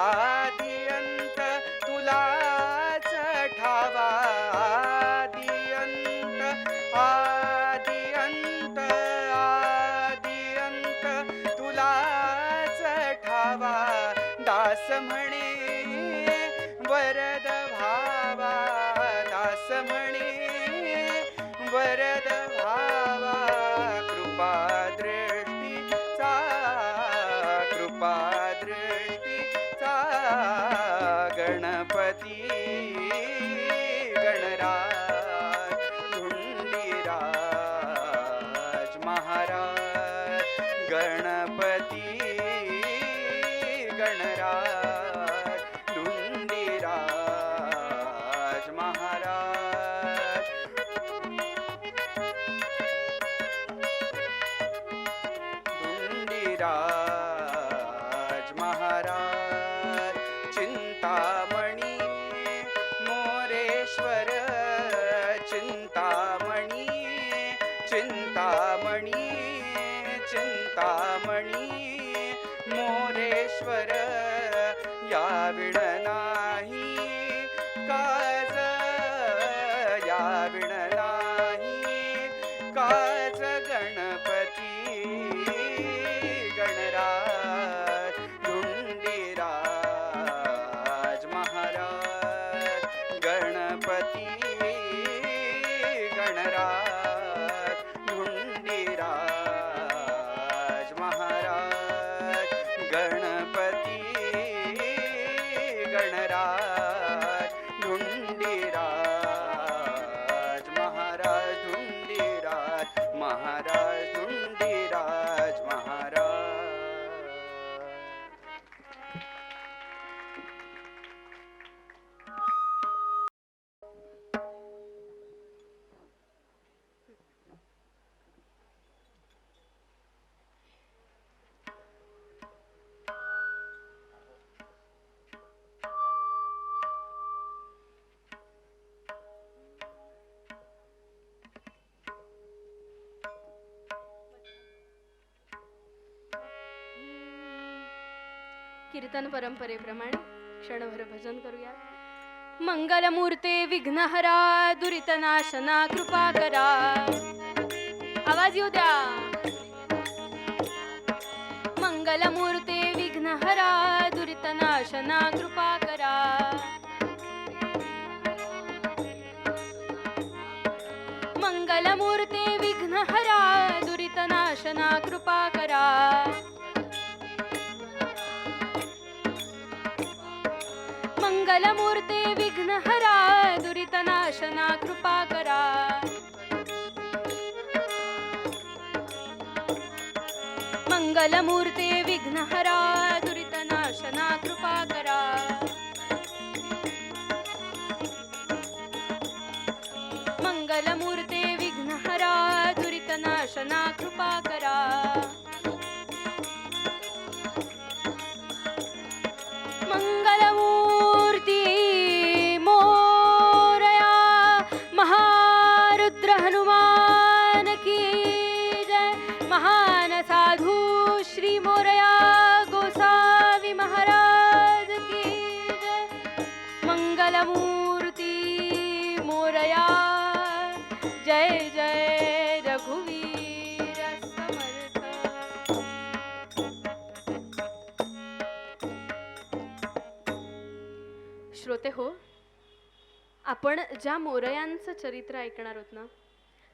आदि अंत तुलाच ठावा आदि अंत आदि अंत आदि अंत तुला ठावा दास महाराज गणपती गणराज धुंडीराज महाराज धुंडीराज महाराज चिंतामणी मोरेश्वर चिंतामणी चिंतामणी चिंतामणी मोरेश्वर या विण नाही काज या विण नाही काज गणपती गणराज धुंडीराज महाराज गणपती गणराज धुंडीराज महाराज गणपती गणराज धुंडीराज महाराज धुंडीराज महाराज धुंडीराज महाराज कीर्तन परंपरेप्रमाणे क्षणभर भजन करूया. मंगलमूर्ते विघ्नहरा दुरितनाशना कृपा करा. आवाज येऊ द्या. मंगलमूर्ते विघ्नहरा दुरितनाशना कृपा करा. मंगलमूर्ते विघ्नहरा दुरितनाशना कृपा करा. मंगलमूर्ते विघ्नहरा दुरितनाशना कृपा करा. मंगलमूर्ते विघ्नहरा दुरितनाशना कृपा करा. मंगलमूर्ते विघ्नहरा दुरितनाशना कृपा करा. मंगलमूर्ती मोरया महारुद्र हनुमान की जय. महान साधू श्री मोरया गोसावी महाराज की जय. मंगलमूर्ती मोरया जय जय रघुवीर समर्थ. श्रोते हो, आपण ज्या मोरयांचं चरित्र ऐकणार आहोत ना,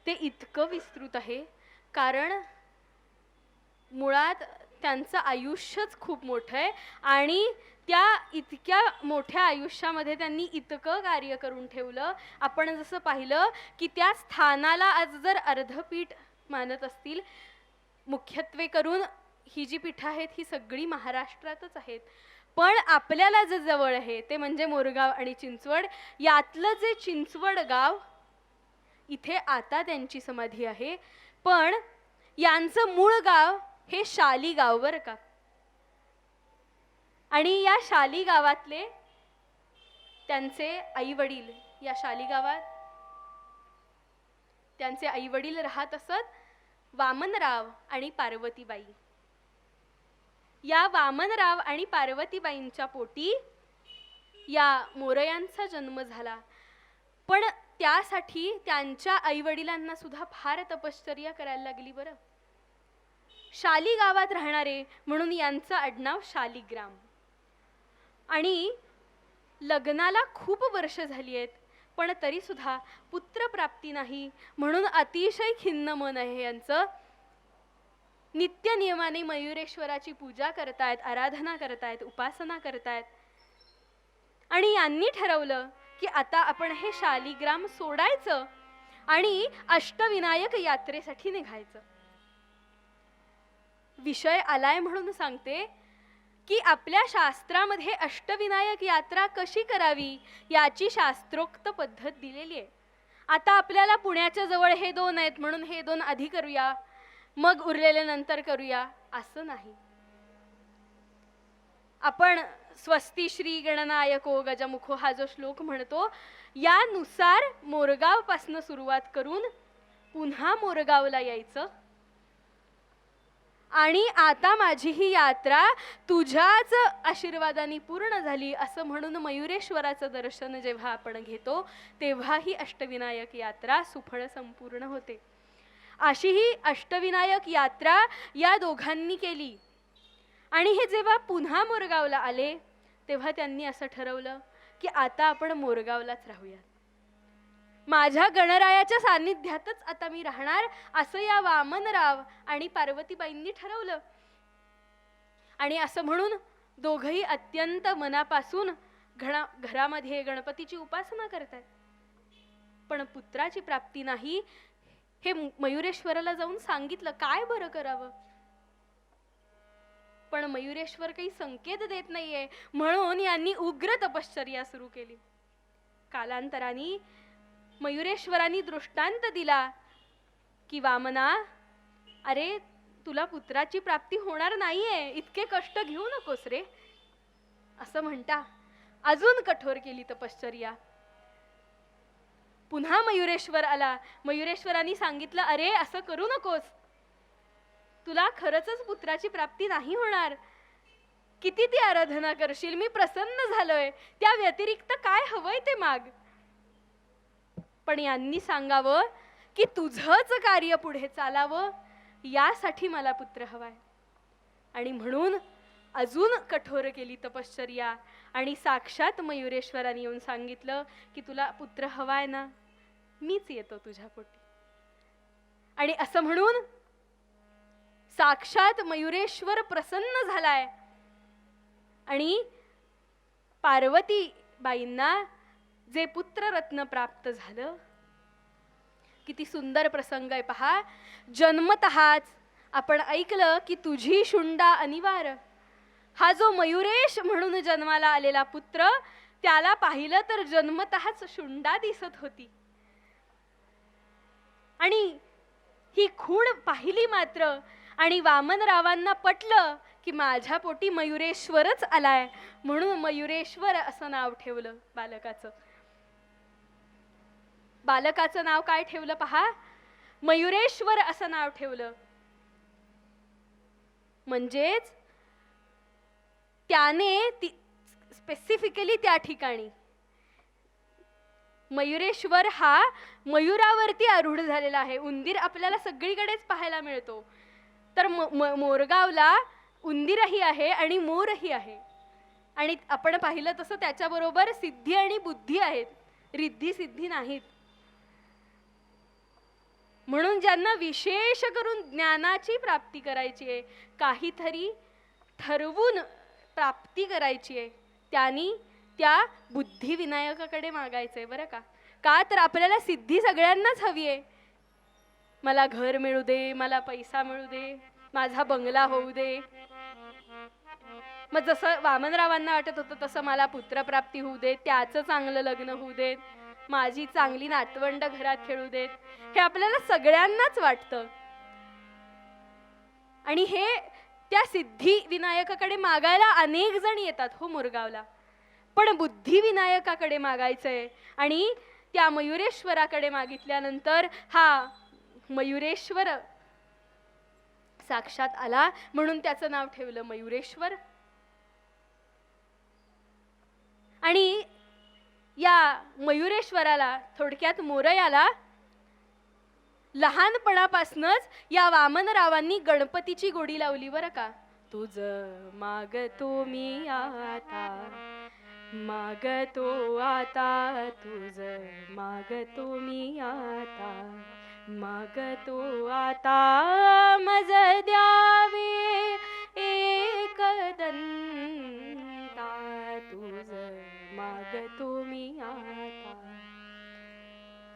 ते इतकं विस्तृत आहे कारण मुळात त्यांचं आयुष्यच खूप मोठं आहे आणि त्या इतक्या मोठ्या आयुष्यामध्ये त्यांनी इतकं कार्य करून ठेवलं. आपण जसं पाहिलं की त्या स्थानाला आज जर अर्धपीठ मानत असतील, मुख्यत्वे करून ही जी पीठं आहेत ही सगळी महाराष्ट्रातच आहेत, पण आपल्याला जे जवळ आहे ते म्हणजे मोरगाव आणि चिंचवड. यातलं जे चिंचवड गाव, इथे आता त्यांची समाधी आहे, पण यांचं मूळ गाव हे शाली गाव बरं का. आणि या शाली गावातले त्यांचे आई वडील, या शाली गावात त्यांचे आई वडील राहत असत वामनराव आणि पार्वतीबाई. या वामनराव आणि पार्वतीबाईंच्या पोटी या मोरयांचा जन्म झाला. पण त्यासाठी त्यांच्या आईवडिलांना सुद्धा फार तपश्चर्या करायला लागली बरं. शाली गावात राहणारे म्हणून यांचं आडनाव शालिग्राम. आणि लग्नाला खूप वर्ष झाली आहेत, पण तरी सुद्धा पुत्रप्राप्ती नाही, म्हणून अतिशय खिन्न मन आहे यांचं. नित्य नियमाने मयुरेश्वराची पूजा करतायत, आराधना करतायत, उपासना करतायत. आणि यांनी ठरवलं की आता आपण हे शालिग्राम सोडायचं आणि अष्टविनायक यात्रेसाठी निघायचं. विषय आलाय म्हणून सांगते की आपल्या शास्त्रामध्ये अष्टविनायक यात्रा कशी करावी याची शास्त्रोक्त पद्धत दिलेली आहे. आता आपल्याला पुण्याच्या जवळ हे 2 आहेत म्हणून हे 2 आधी करूया, मग उरलेले नंतर करूया असं नाही. आपण स्वस्ती श्री गणनायको गजमुखो हा जो श्लोक म्हणतो यानुसार मोरगाव पासून सुरुवात करून पुन्हा मोरगावला यायचं आणि आता माझी ही यात्रा तुझ्याच आशीर्वादाने पूर्ण झाली असं म्हणून मयुरेश्वराचं दर्शन जेव्हा आपण घेतो तेव्हा ही अष्टविनायक यात्रा सुफळ संपूर्ण होते. अशी ही अष्टविनायक यात्रा या दोघांनी केली आणि हे जेव्हा पुन्हा मोरगावला आले तेव्हा त्यांनी असं ठरवलं की आता आपण मोरगावलाच राहूया, माझ्या गणरायाच्या सान्निध्यातच आता मी राहणार असं या वामनराव आणि पार्वतीबाईंनी ठरवलं. आणि असं म्हणून दोघही अत्यंत मनापासून घरामध्ये गणपतीची उपासना करतात. पण पुत्राची प्राप्ती नाही हे मयुरेश्वराला जाऊन सांगितलं. काय बरं करावं, पण मयुरेश्वर काही संकेत देत नाहीये म्हणून यांनी उग्र तपश्चर्या सुरू केली. कालांतराने मयुरेश्वरांनी दृष्टांत दिला की वामना, अरे तुला पुत्राची प्राप्ती होणार नाहीये, इतके कष्ट घेऊ नकोस रे असं म्हणता अजून कठोर केली तपश्चर्या. पुन्हा मयुरेश्वर आला. मयुरेश्वरांनी सांगितलं, अरे असं करू नकोस, तुला खरंच पुत्राची प्राप्ती नाही होणार, किती ती आराधना करशील, मी प्रसन्न झालोय, त्या व्यतिरिक्त काय हवंय ते माग. पण यांनी सांगावं की तुझंच कार्य पुढे चालावं यासाठी मला पुत्र हवाय. आणि म्हणून अजून कठोर केली तपश्चर्या आणि साक्षात मयुरेश्वरांनी येऊन सांगितलं की तुला पुत्र हवाय ना, मीच येतो तुझ्या पोटी. आणि असं म्हणून साक्षात मयुरेश्वर प्रसन्न झालाय आणि पार्वतीबाईंना जे पुत्ररत्न प्राप्त झालं. किती सुंदर प्रसंग आहे पहा. जन्मतःच आपण ऐकलं की तुझी शुंडा अनिवार्य, हा जो मयुरेश म्हणून जन्माला आलेला पुत्र त्याला पाहिलं तर जन्मतःच शुंडा दिसत होती. आणि ही खूण पाहिली मात्र आणि वामनरावांना पटलं की माझ्या पोटी मयुरेश्वरच आलाय म्हणून मयुरेश्वर असं नाव ठेवलं बालकाचं. बालकाचं नाव काय ठेवलं पहा, मयुरेश्वर असं नाव ठेवलं. म्हणजेच त्याने स्पेसिफिकली त्या ठिकाणी मयुरेश्वर हा मयुरावरती आरूढ झालेला आहे. उंदीर आपल्याला सगळीकडेच पाहायला मिळतो, तर मोरगावला उंदीरही आहे आणि मोरही आहे. आणि आपण पाहिलं तसं त्याच्याबरोबर सिद्धी आणि बुद्धी आहेत, रिद्धी सिद्धी नाहीत. म्हणून ज्यांना विशेष करून ज्ञानाची प्राप्ती करायची आहे, काहीतरी ठरवून प्राप्ती करायची आहे, त्यांनी त्या बुद्धिविनायकाकडे मागायचंय बरं का. का तर आपल्याला सिद्धी सगळ्यांनाच हवी आहे. मला घर मिळू दे, मला पैसा मिळू दे, माझा बंगला होऊ दे. मग जसं वामनरावांना वाटत होतं तसं मला पुत्रप्राप्ती होऊ दे, त्याचं चांगलं लग्न होऊ देत, माझी चांगली नातवंड घरात खेळू देत, हे आपल्याला सगळ्यांनाच वाटतं. आणि हे त्या सिद्धी विनायकाकडे मागायला अनेक जण येतात हो मोरगावला. पण बुद्धी विनायकाकडे मागायचंय आणि त्या मयुरेश्वराकडे मागितल्यानंतर हा मयुरेश्वर साक्षात आला म्हणून त्याचं नाव ठेवलं मयुरेश्वर. आणि या मयुरेश्वराला थोडक्यात मोरयाला लहानपणापासूनच या वामनरावांनी गणपतीची गोडी लावली बरं का. तुझ मागतो मी आता, मागतो आता, तुझ मागतो मी आता, मागतो आता, मज द्यावे एक दंता, तुझ मागतो मी आता,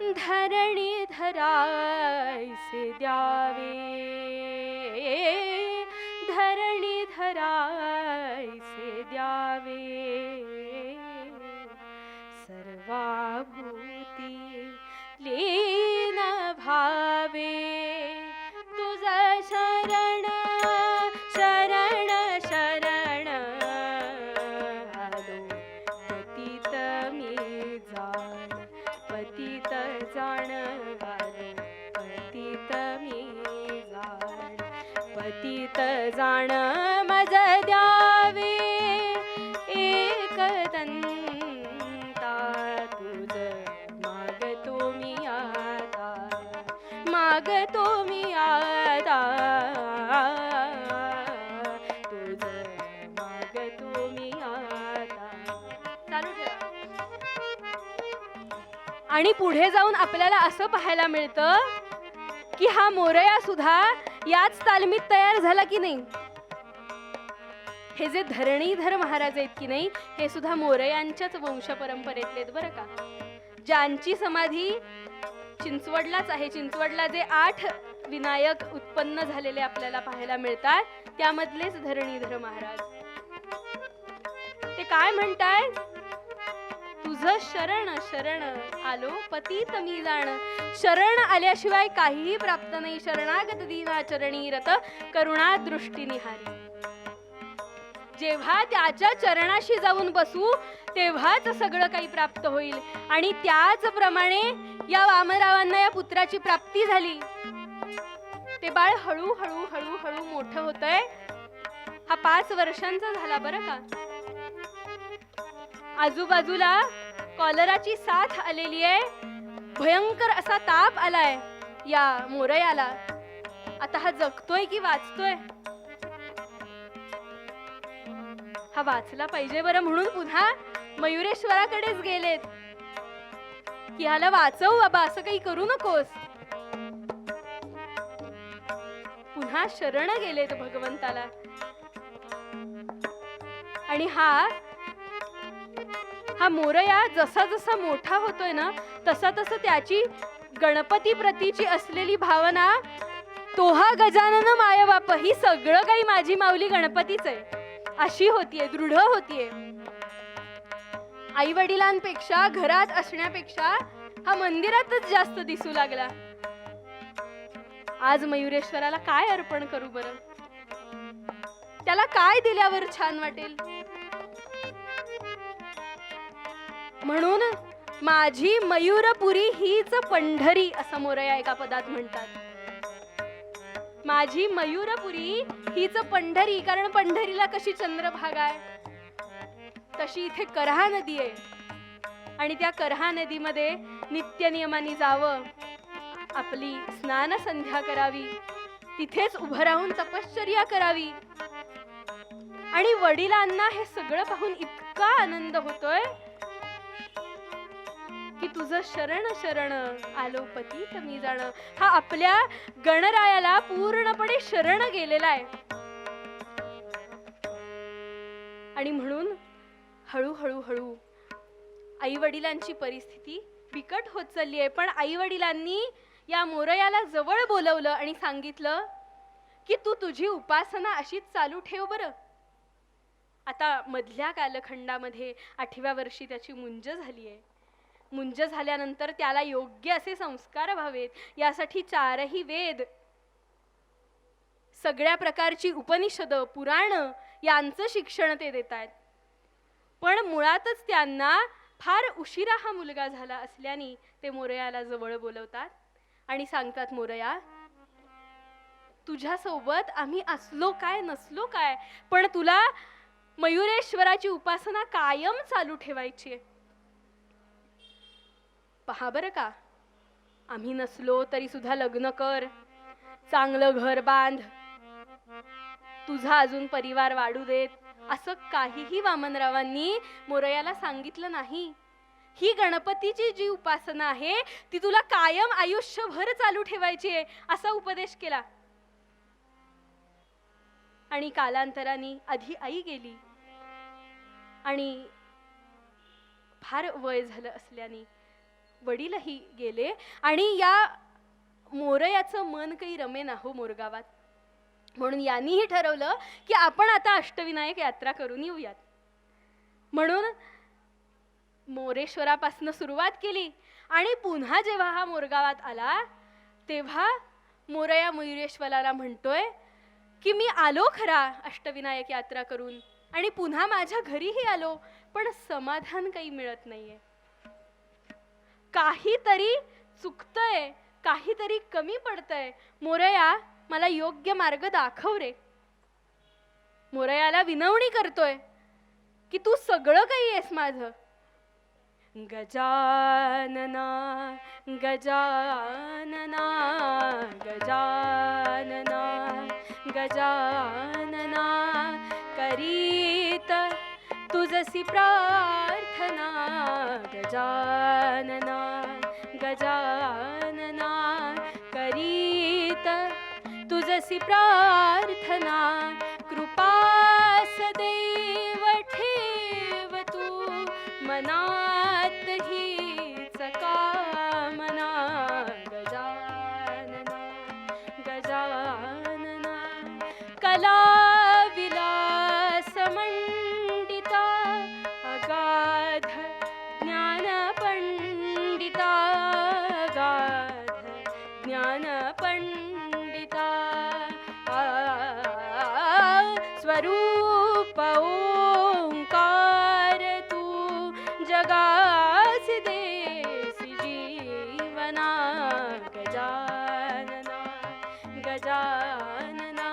धरणी धरायसे द्यावे पतित जाण मज द्यावे एकदंता तुझ मागतो मी आता मागतो मी आता तुझ मागतो मी आता. चालू ठेवा. आणि पुढे जाऊन आपल्याला असं पाहायला मिळतं की हा मोरया सुद्धा याच तालमीत तयार झाला की नाही. हे जे धरणीधर महाराज आहेत की नाही हे सुद्धा मोरयांच्याच वंश परंपरेतले बरं का. ज्यांची समाधी चिंचवडलाच आहे. चिंचवडला जे 8 विनायक उत्पन्न झालेले आपल्याला पाहायला मिळतात त्यामधलेच धरणीधर महाराज. ते काय म्हणताय, तुझं शरण शरण आलो पतित मी जाण. शरण आल्याशिवाय काहीही प्राप्त नाही. शरणागत दीना चरणी रत करुणा दृष्टी निहारी. जेव्हा त्याच्या चरणाशी जाऊन बसू तेव्हाच सगळं काही प्राप्त होईल. आणि त्याचप्रमाणे या वामनरावांना या पुत्राची प्राप्ती झाली. ते बाळ हळूहळू हळूहळू मोठं होतंय. हा 5 वर्षांचा झाला बरं का. आजूबाजूला कॉलराची साथ आलेली आहे. भयंकर असा ताप आलाय या मोरयाला. आता हा जगतोय की वाचतोय. हा वाचला पाहिजे बरं म्हणून पुन्हा मयुरेश्वराकडेच गेलेत की ह्याला वाचव बाबा, असं काही करू नकोस. पुन्हा शरण गेलेत भगवंताला. आणि हा मोरया जसा जसा मोठा होतोय ना तसा तसा त्याची गणपती प्रतीची असलेली भावना, तो हा गजानन माय बाप, ही सगळं काही माझी माऊली गणपतीच आहे अशी होतीये, दृढ होतीये. आई वडिलांपेक्षा घरात असण्यापेक्षा हा मंदिरातच जास्त दिसू लागला. आज मयुरेश्वराला काय अर्पण करू बरं, त्याला काय दिल्यावर छान वाटेल. म्हणून माझी मयूरपुरी हीच पंढरी असं मोरया एका पदात म्हणतात. माझी मयूरपुरी हीच पंढरी. कारण पंढरीला कशी चंद्रभागा आहे तशी इथे करहा नदी आहे. आणि त्या करहा नदीमध्ये नित्य नियमाने जावं, आपली स्नान संध्या करावी, तिथेच उभं राहून तपश्चर्या करावी. आणि वडिलांना हे सगळं पाहून इतका आनंद होतोय की तुझं शरण शरण आलो पतित मी जाण. हा आपल्या गणरायाला पूर्णपणे शरण गेलेला आहे. आणि म्हणून हळूहळू हळू आई वडिलांची परिस्थिती बिकट होत चालली आहे. पण आई वडिलांनी या मोरयाला जवळ बोलवलं आणि सांगितलं की तू तुझी उपासना अशीच चालू ठेव बरं. आता मधल्या कालखंडामध्ये 8व्या वर्षी त्याची मुंज झाली आहे. मुंज झाल्यानंतर त्याला योग्य असे संस्कार व्हावेत यासाठी 4ही वेद, सगळ्या प्रकारची उपनिषद, पुराण यांचं शिक्षण ते देत आहेत. पण मुळातच त्यांना फार उशिरा हा मुलगा झाला असल्याने ते मोरयाला जवळ बोलवतात आणि सांगतात, मोरया तुझ्यासोबत आम्ही असलो काय नसलो काय, पण तुला मयुरेश्वराची उपासना कायम चालू ठेवायची आहे. पहा बरं का, आम्ही नसलो तरी सुद्धा लग्न कर, चांगलं घर बांध, तुझा अजून परिवार वाढू देत, असं काहीही वामनरावांनी मोरयाला सांगितलं नाही. ही गणपतीची जी उपासना आहे ती तुला कायम आयुष्यभर चालू ठेवायची आहे असा उपदेश केला. आणि कालांतराने आधी आई गेली आणि फार वय झालं असल्याने वडीलही गेले. आणि या मोरयाचं मन काही रमेना हो मोरगावात. म्हणून यांनीही ठरवलं की आपण आता अष्टविनायक यात्रा करून येऊयात. म्हणून मोरेश्वरापासून सुरुवात केली. आणि पुन्हा जेव्हा हा मोरगावात आला तेव्हा मोरया मयुरेश्वराला म्हणतोय की मी आलो खरा अष्टविनायक यात्रा करून आणि पुन्हा माझ्या घरीही आलो, पण समाधान काही मिळत नाहीये. काहीतरी चुकतंय, काहीतरी कमी पडतंय. मोरया मला योग्य मार्ग दाखव रे. मोरयाला विनवणी करतोय की तू सगळं काही आहेस माझं. गजानना गजानना गजानना गजानना करीत तुझसी प्रार्थना. गजानना गजानना करीत तुझसी प्रार्थना. कृपा सदैव ठेव तू मनात हीच कामना. गजानना गजानना कला विलास मंडिता अगाध ज्ञान पंडिता. अगाध ज्ञान पंडिता स्वरूप ओंकार तू जगासी देसी जीवना. गजानना गजानना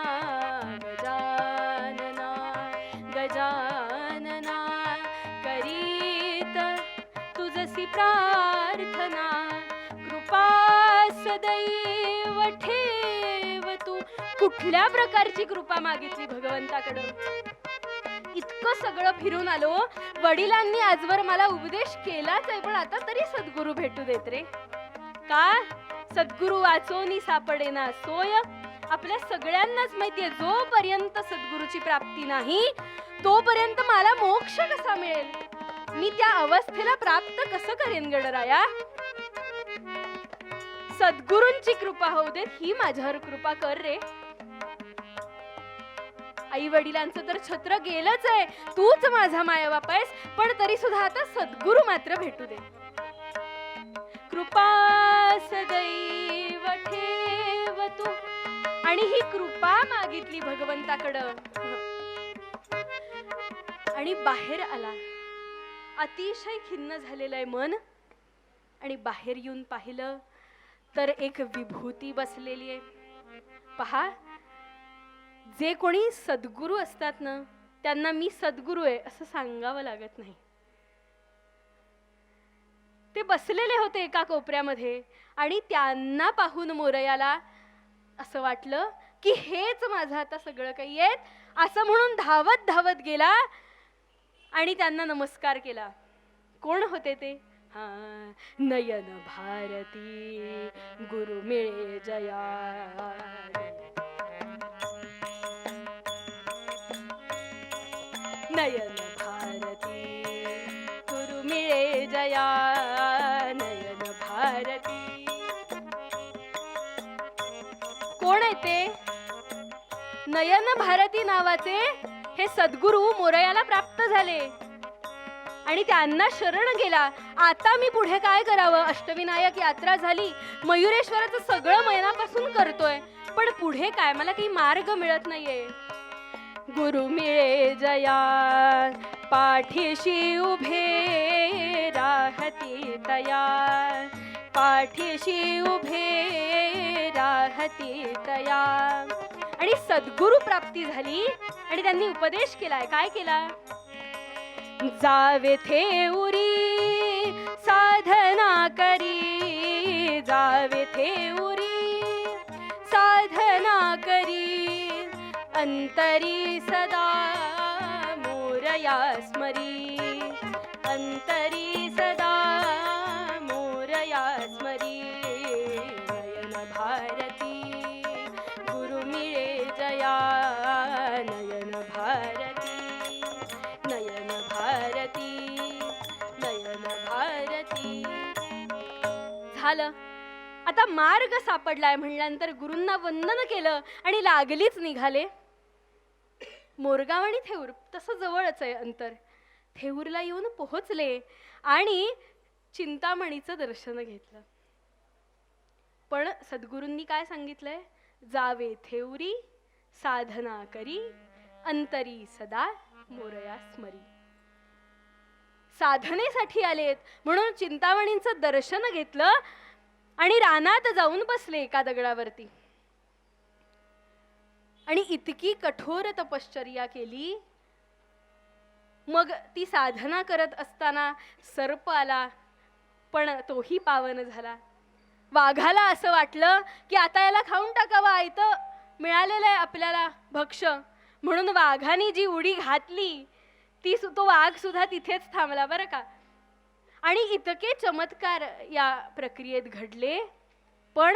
गजानना गजानना करीत तुझसी प्रार्थना. कृपा सदैव ठेव तू. कुठल्या प्रकारची कृपा मागितली भगवंताकडं? इतकं सगळं फिरून आलो, वडिलांनी आजवर मला उपदेश केलाच आहे, पण आता तरी सद्गुरू भेटू देत रे. का? सद्गुरू वाचोनी सापडेना सोय. आपल्या सगळ्यांनाच माहितीये जोपर्यंत सद्गुरूची प्राप्ती नाही तोपर्यंत मला मोक्ष कसा मिळेल? मी त्या अवस्थेला प्राप्त कसं करेन गणराया? सद्गुरूंची कृपा होऊ देत, ही माझ्यावर कृपा कर रे. आई वडिलांचं तर छत्र गेलंच आहे, तूच माझा मायबाप आहेस, पण तरी सुद्धा आता सद्गुरू मात्र भेटू दे. कृपा सदैव ठेव तू. आणि ही कृपा मागितली भगवंताकडं आणि बाहेर आला. अतिशय खिन्न झालेलं आहे मन. आणि बाहेर येऊन पाहिलं तर एक विभूती बसलेली आहे. पहा, जे कोणी सद्गुरू असतात ना त्यांना मी सद्गुरू आहे असं सांगावं लागत नाही. ते बसलेले होते एका कोपऱ्यामध्ये आणि त्यांना पाहून मोरयाला असं वाटलं की हेच माझं आता सगळं काही आहे. असं म्हणून धावत धावत गेला आणि त्यांना नमस्कार केला. कोण होते ते? नयन भारती गुरु मिळे जया. नयन भारती गुरु मिळे जया. नयन भारती. कोण आहे ते? नयन भारती नावाचे हे सद्गुरू मोरयाला प्राप्त झाले आणि त्यांना शरण गेला. आता मी पुढे काय करावं? अष्टविनायक यात्रा झाली, मयुरेश्वराचं सगळं मनापासून करतोय, पण पुढे काय? मला काही मार्ग मिळत नाहीये. गुरु मिळे जया पाठीशी उभे राहती तया. पाठीशी उभे राहती तया. आणि सद्गुरु प्राप्ती झाली आणि त्यांनी उपदेश केलाय. काय केला? जावे थेउरी साधना करी. जावे थेउरी साधना करी. अंतरी सदा मोरया स्मरी. अंतरी सदा मोरया स्मरी. नयन भारती गुरु मिळे जया. नयन भारती नयन भारती नयन भारती. झालं, आता मार्ग सापडलाय म्हणल्यानंतर गुरूंना वंदन केलं आणि लागलीच निघाले. मोरगाव आणि थेऊर तसं जवळच आहे अंतर. थेऊरला येऊन पोहोचले आणि चिंतामणीचं दर्शन घेतलं. पण सद्गुरूंनी काय सांगितलंय? जावे थेउरी साधना करी. अंतरी सदा मोरया स्मरी. साधनेसाठी आलेत म्हणून चिंतामणींचं दर्शन घेतलं आणि रानात जाऊन बसले एका दगडावरती. आणि इतकी कठोर तपश्चर्या केली. मग ती साधना करत असताना सर्प आला, पण तोही पावन झाला. वाघाला असं वाटलं की आता याला खाऊन टाकावा, आयतं मिळालेलं आहे आपल्याला भक्ष्य, म्हणून वाघाने जी उडी घातली तो वाघ सुद्धा तिथेच थांबला बरं का. आणि इतके चमत्कार या प्रक्रियेत घडले. पण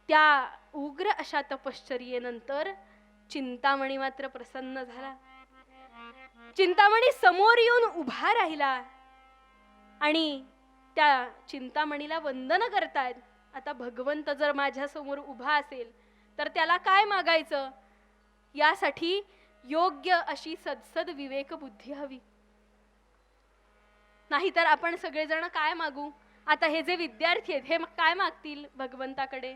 त्या उग्र अशा तपश्चर्येनंतर चिंतामणी मात्र प्रसन्न झाला. चिंतामणी समोर येऊन उभा राहिला आणि त्या चिंतामणीला वंदन करतायत. आता भगवंत जर माझ्या समोर उभा असेल तर त्याला काय मागायचं, यासाठी योग्य अशी सदसद विवेक बुद्धी हवी. नाहीतर आपण सगळेजण काय मागू. आता हे जे विद्यार्थी आहेत हे काय मागतील भगवंताकडे,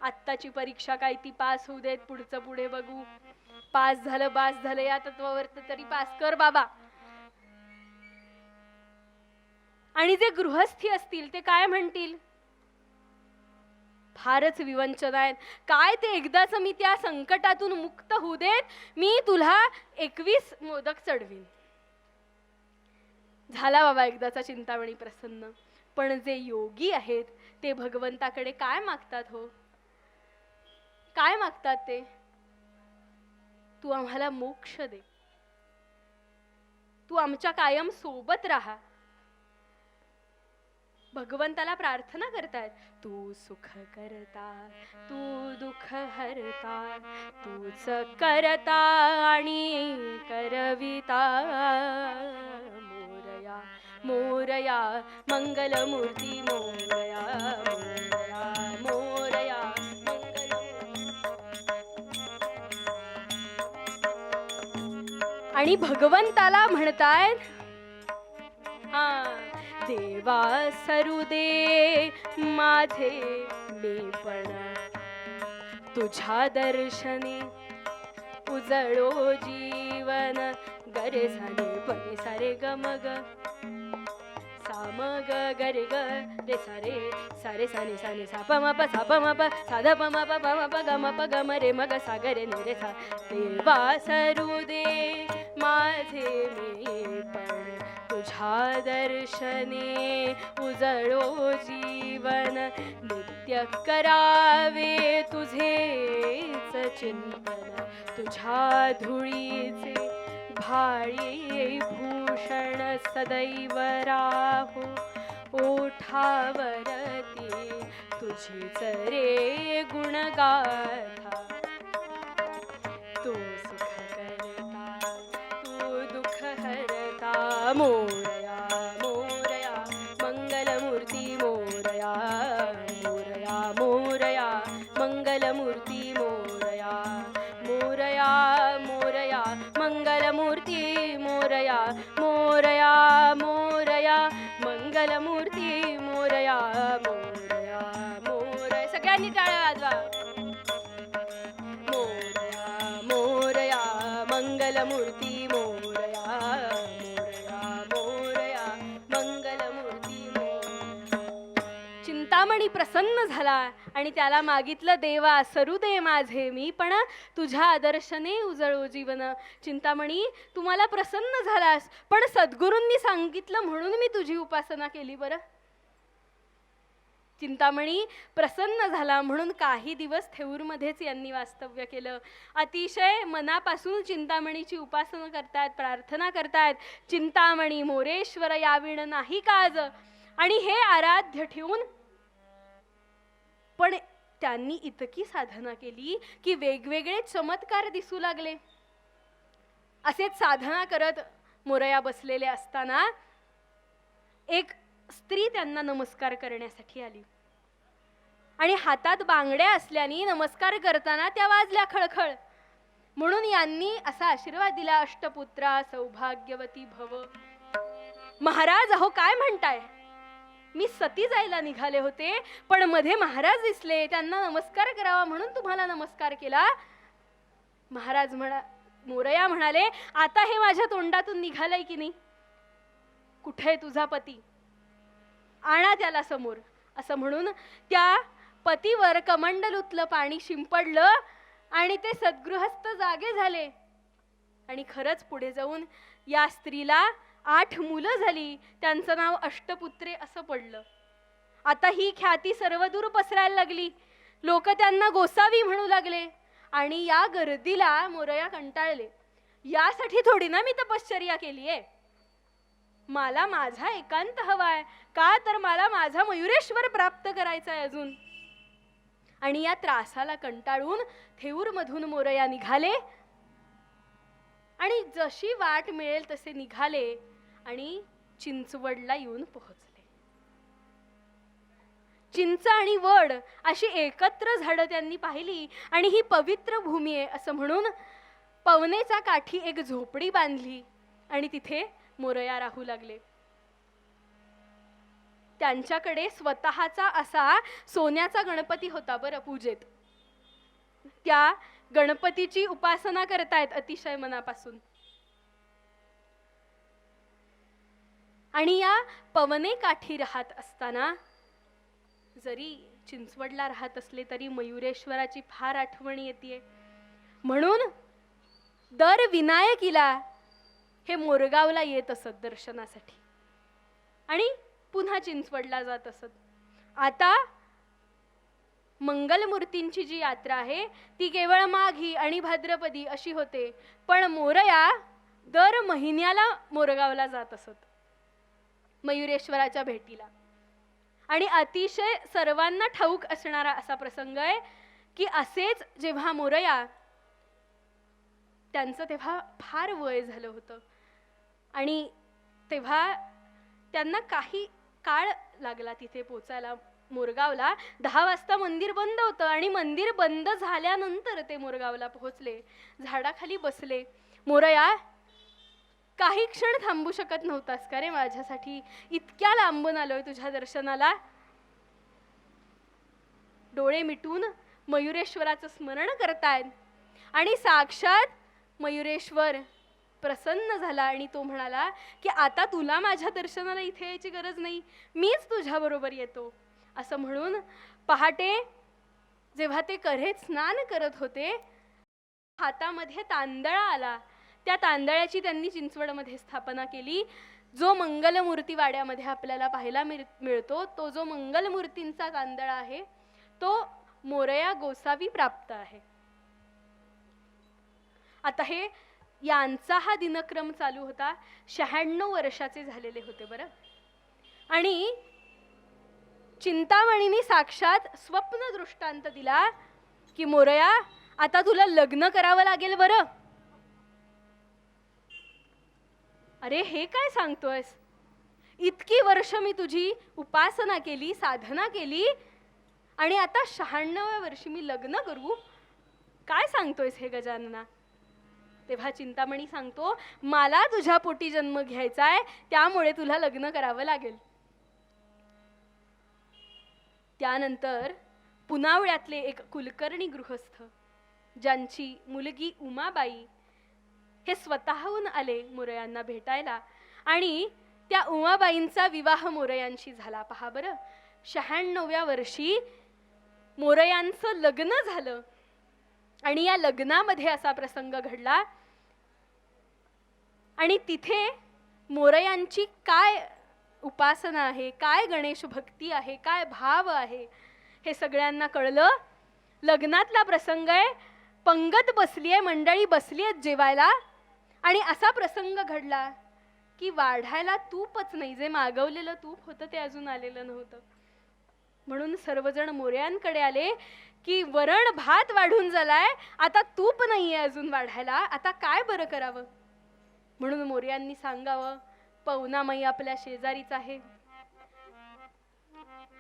आत्ताची परीक्षा काय ती पास होऊ देत, पुढचं पुढे बघू, पास झालं बास झालं या तत्वावर तरी पास कर बाबा. आणि जे गृहस्थी असतील ते काय म्हणतील, फारच विवंचन आहेत, काय ते एकदाच मी त्या संकटातून मुक्त होऊ देत, मी तुला 21 मोदक चढवीन. झाला बाबा एकदाचा चिंतामणी प्रसन्न. पण जे योगी आहेत ते भगवंताकडे काय मागतात हो, काय मागतात ते, तू आम्हाला मोक्ष दे, तू आमच्या कायम सोबत राहा. भगवंताला प्रार्थना करतायत, तू सुख करता तू दुःख हरता, तूच करता आणि करविता. मोरया मोरया मंगलमूर्ती मोरया, मोरया मोरया आणि भगवंताला म्हणतायत, हा देवा सरू दे माझे मी पण, तुझ्या दर्शनी उजळो जीवन. गरे सारे परे सारे गमग सामग गरे ग रे सारे सारे साने साने सा प म प सा प म प सा ध प म प प म प ग म प ग म रे म ग सा ग रे नि रे सा. देवा सरू दे माझे मी पण, तुझ्या दर्शने उजळो जीवन. नित्य करावे तुझेच चिंतन, तुझ्या धुळीचे भाळी भूषण सदैव राहो. ओठावरती तुझीच रे गुणगाथा, तू सुख करता तू दुःख हरता. मोरया मोरया मंगलमूर्ती मोरया, मोरया मोरया मंगलमूर्ती मोरया, मोरया मोरया मंगलमूर्ती मोरया, मोरया मोरया मंगलमूर्ती मोरया, मोरया मोरया. सगळ्यांनी टाळ्या वाजवा. मोरया मोरया मंगलमूर्ती मोरया, मोरया मोरया मंगलमूर्ती मोरया. चिंतामणी प्रसन्न झाला आणि त्याला मागितलं, देवा सरू दे माझे मी पण, तुझ्या आदर्शने उजळो जीवन. चिंतामणी तू मला प्रसन्न झालास, पण सद्गुरूंनी सांगितलं म्हणून मी तुझी उपासना केली बरं. चिंतामणी प्रसन्न झाला म्हणून काही दिवस थेऊरमध्येच यांनी वास्तव्य केलं. अतिशय मनापासून चिंतामणीची उपासना करतायत, प्रार्थना करतायत. चिंतामणी मोरेश्वर याविण नाही काज. आणि हे आराध्य ठेवून पण त्यांनी इतकी साधना केली की वेगवेगळे चमत्कार दिसू लागले. असेच साधना करत मोरया बसलेले असताना एक स्त्री त्यांना नमस्कार करण्यासाठी आली आणि हातात बांगड्या असल्याने नमस्कार करताना त्या वाजल्या खळखळ. म्हणून यांनी असा आशीर्वाद दिला, अष्टपुत्रा सौभाग्यवती भव. महाराज अहो काय म्हणताय, मी सती जायला निघाले होते पण मध्ये महाराज दिसले, त्यांना नमस्कार करावा म्हणून तुम्हाला नमस्कार केला. महाराज मोरया म्हणाले, आता हे माझ्या तोंडातून निघालंय की नाही, कुठे तुझा पती, आणा त्याला समोर. असं म्हणून त्या पतीवर कमंडलूतलं पाणी शिंपडलं आणि ते सद्गृहस्थ जागे झाले. आणि खरंच पुढे जाऊन या स्त्रीला 8 मुलं झाली. त्यांचं नाव अष्टपुत्रे असं पडलं. आता ही ख्याती सर्वदूर पसरायला लागली. लोक त्यांना गोसावी म्हणू लागले. आणि या गर्दीला मोरया कंटाळले. यासाठी थोडी ना मी तपश्चर्या केलीये. मला माझा एकांत हवाय. का तर मला माझा मयुरेश्वर प्राप्त करायचा आहे अजून. आणि या त्रासाला कंटाळून थेऊरमधून मोरया निघाले. आणि जशी वाट मिळेल तसे निघाले आणि चिंचवडला येऊन पोहोचले. चिंच आणि वड अशी एकत्र झाडं त्यांनी पाहिली. आणि ही पवित्र भूमी आहे असं म्हणून पवनेचा काठी एक झोपडी बांधली आणि तिथे मोरया राहू लागले. त्यांच्याकडे स्वतःचा असा सोन्याचा गणपती होता बरं पूजेत. त्या गणपतीची उपासना करतायत अतिशय मनापासून. आणि या पवने काठी राहत असताना जरी चिंचवडला राहत असले तरी मयुरेश्वराची फार आठवण येते. म्हणून दर विनायकीला हे मोरगावला येत असत दर्शनासाठी आणि पुन्हा चिंचवडला जात असत. आता मंगलमूर्तींची जी यात्रा आहे ती केवळ माघी आणि भाद्रपदी अशी होते. पण मोरया दर महिन्याला मोरगावला जात असत मयुरेश्वराच्या भेटीला. आणि अतिशय सर्वांना ठाऊक असणारा असा प्रसंग आहे की असेच जेव्हा मोरया त्यांचं तेव्हा फार वय झालं होतं आणि तेव्हा त्यांना काही काळ लागला तिथे पोचायला मोरगावला. 10 वाजता मंदिर बंद होतं आणि मंदिर बंद झाल्यानंतर ते मोरगावला पोहोचले. झाडाखाली बसले. मोरया, काही क्षण थांबू शकत नव्हतास का रे माझ्यासाठी? इतक्या लांबून आलोय तुझ्या दर्शनाला. डोळे मिटून मयुरेश्वराचं स्मरण करतायत आणि साक्षात मयुरेश्वर प्रसन्न झाला आणि तो म्हणाला की आता तुला माझ्या दर्शनाला इथे यायची गरज नाही, मीच तुझ्या बरोबर येतो. असं म्हणून पहाटे जेव्हा ते कऱ्हेत स्नान करत होते हातामध्ये तांदळा आला. त्या तांदळाची त्यांनी चिंचवडमध्ये स्थापना केली. जो मंगलमूर्ती वाड्यामध्ये आपल्याला पाहायला मिळतो तो जो मंगलमूर्तींचा तांदळा आहे तो मोरया गोसावी प्राप्त आहे. आता हे यांचा हा दिनक्रम चालू होता. 96 वर्षाचे झालेले होते बरं. आणि चिंतामणीने साक्षात स्वप्न दृष्टांत दिला की मोरया आता तुला लग्न करावं लागेल बरं. अरे हे काय सांगतोयस? इतकी वर्ष मी तुझी उपासना केली, साधना केली आणि आता 96व्या वर्षी मी लग्न करू? काय सांगतोयस हे गजानना? तेव्हा चिंतामणी सांगतो, मला तुझ्या पोटी जन्म घ्यायचा आहे त्यामुळे तुला लग्न करावं लागेल. त्यानंतर पुनावळ्यातले एक कुलकर्णी गृहस्थ ज्यांची मुलगी उमाबाई हे स्वतःहून आले मोरयांना भेटायला आणि त्या उमाबाईंचा विवाह मोरयांशी झाला. पहा बरं, 96व्या वर्षी मोरयांचं लग्न झालं. आणि या लग्नामध्ये असा प्रसंग घडला आणि तिथे मोरयांची काय उपासना आहे, काय गणेश भक्ती आहे, काय भाव आहे हे सगळ्यांना कळलं. लग्नातला प्रसंग आहे. पंगत बसलीये, मंडळी बसली आहेत जेवायला आणि असा प्रसंग घडला की वाढायला तूपच नाही. जे मागवलेलं तूप होतं ते अजून आलेलं नव्हतं. म्हणून सर्वजण मोरयांकडे आले की वरण भात वाढून झालाय, आता तूप नाहीये अजून वाढायला, आता काय बरं करावं? म्हणून मोरयांनी सांगावं, पवनामाई आपल्या शेजारीच आहे,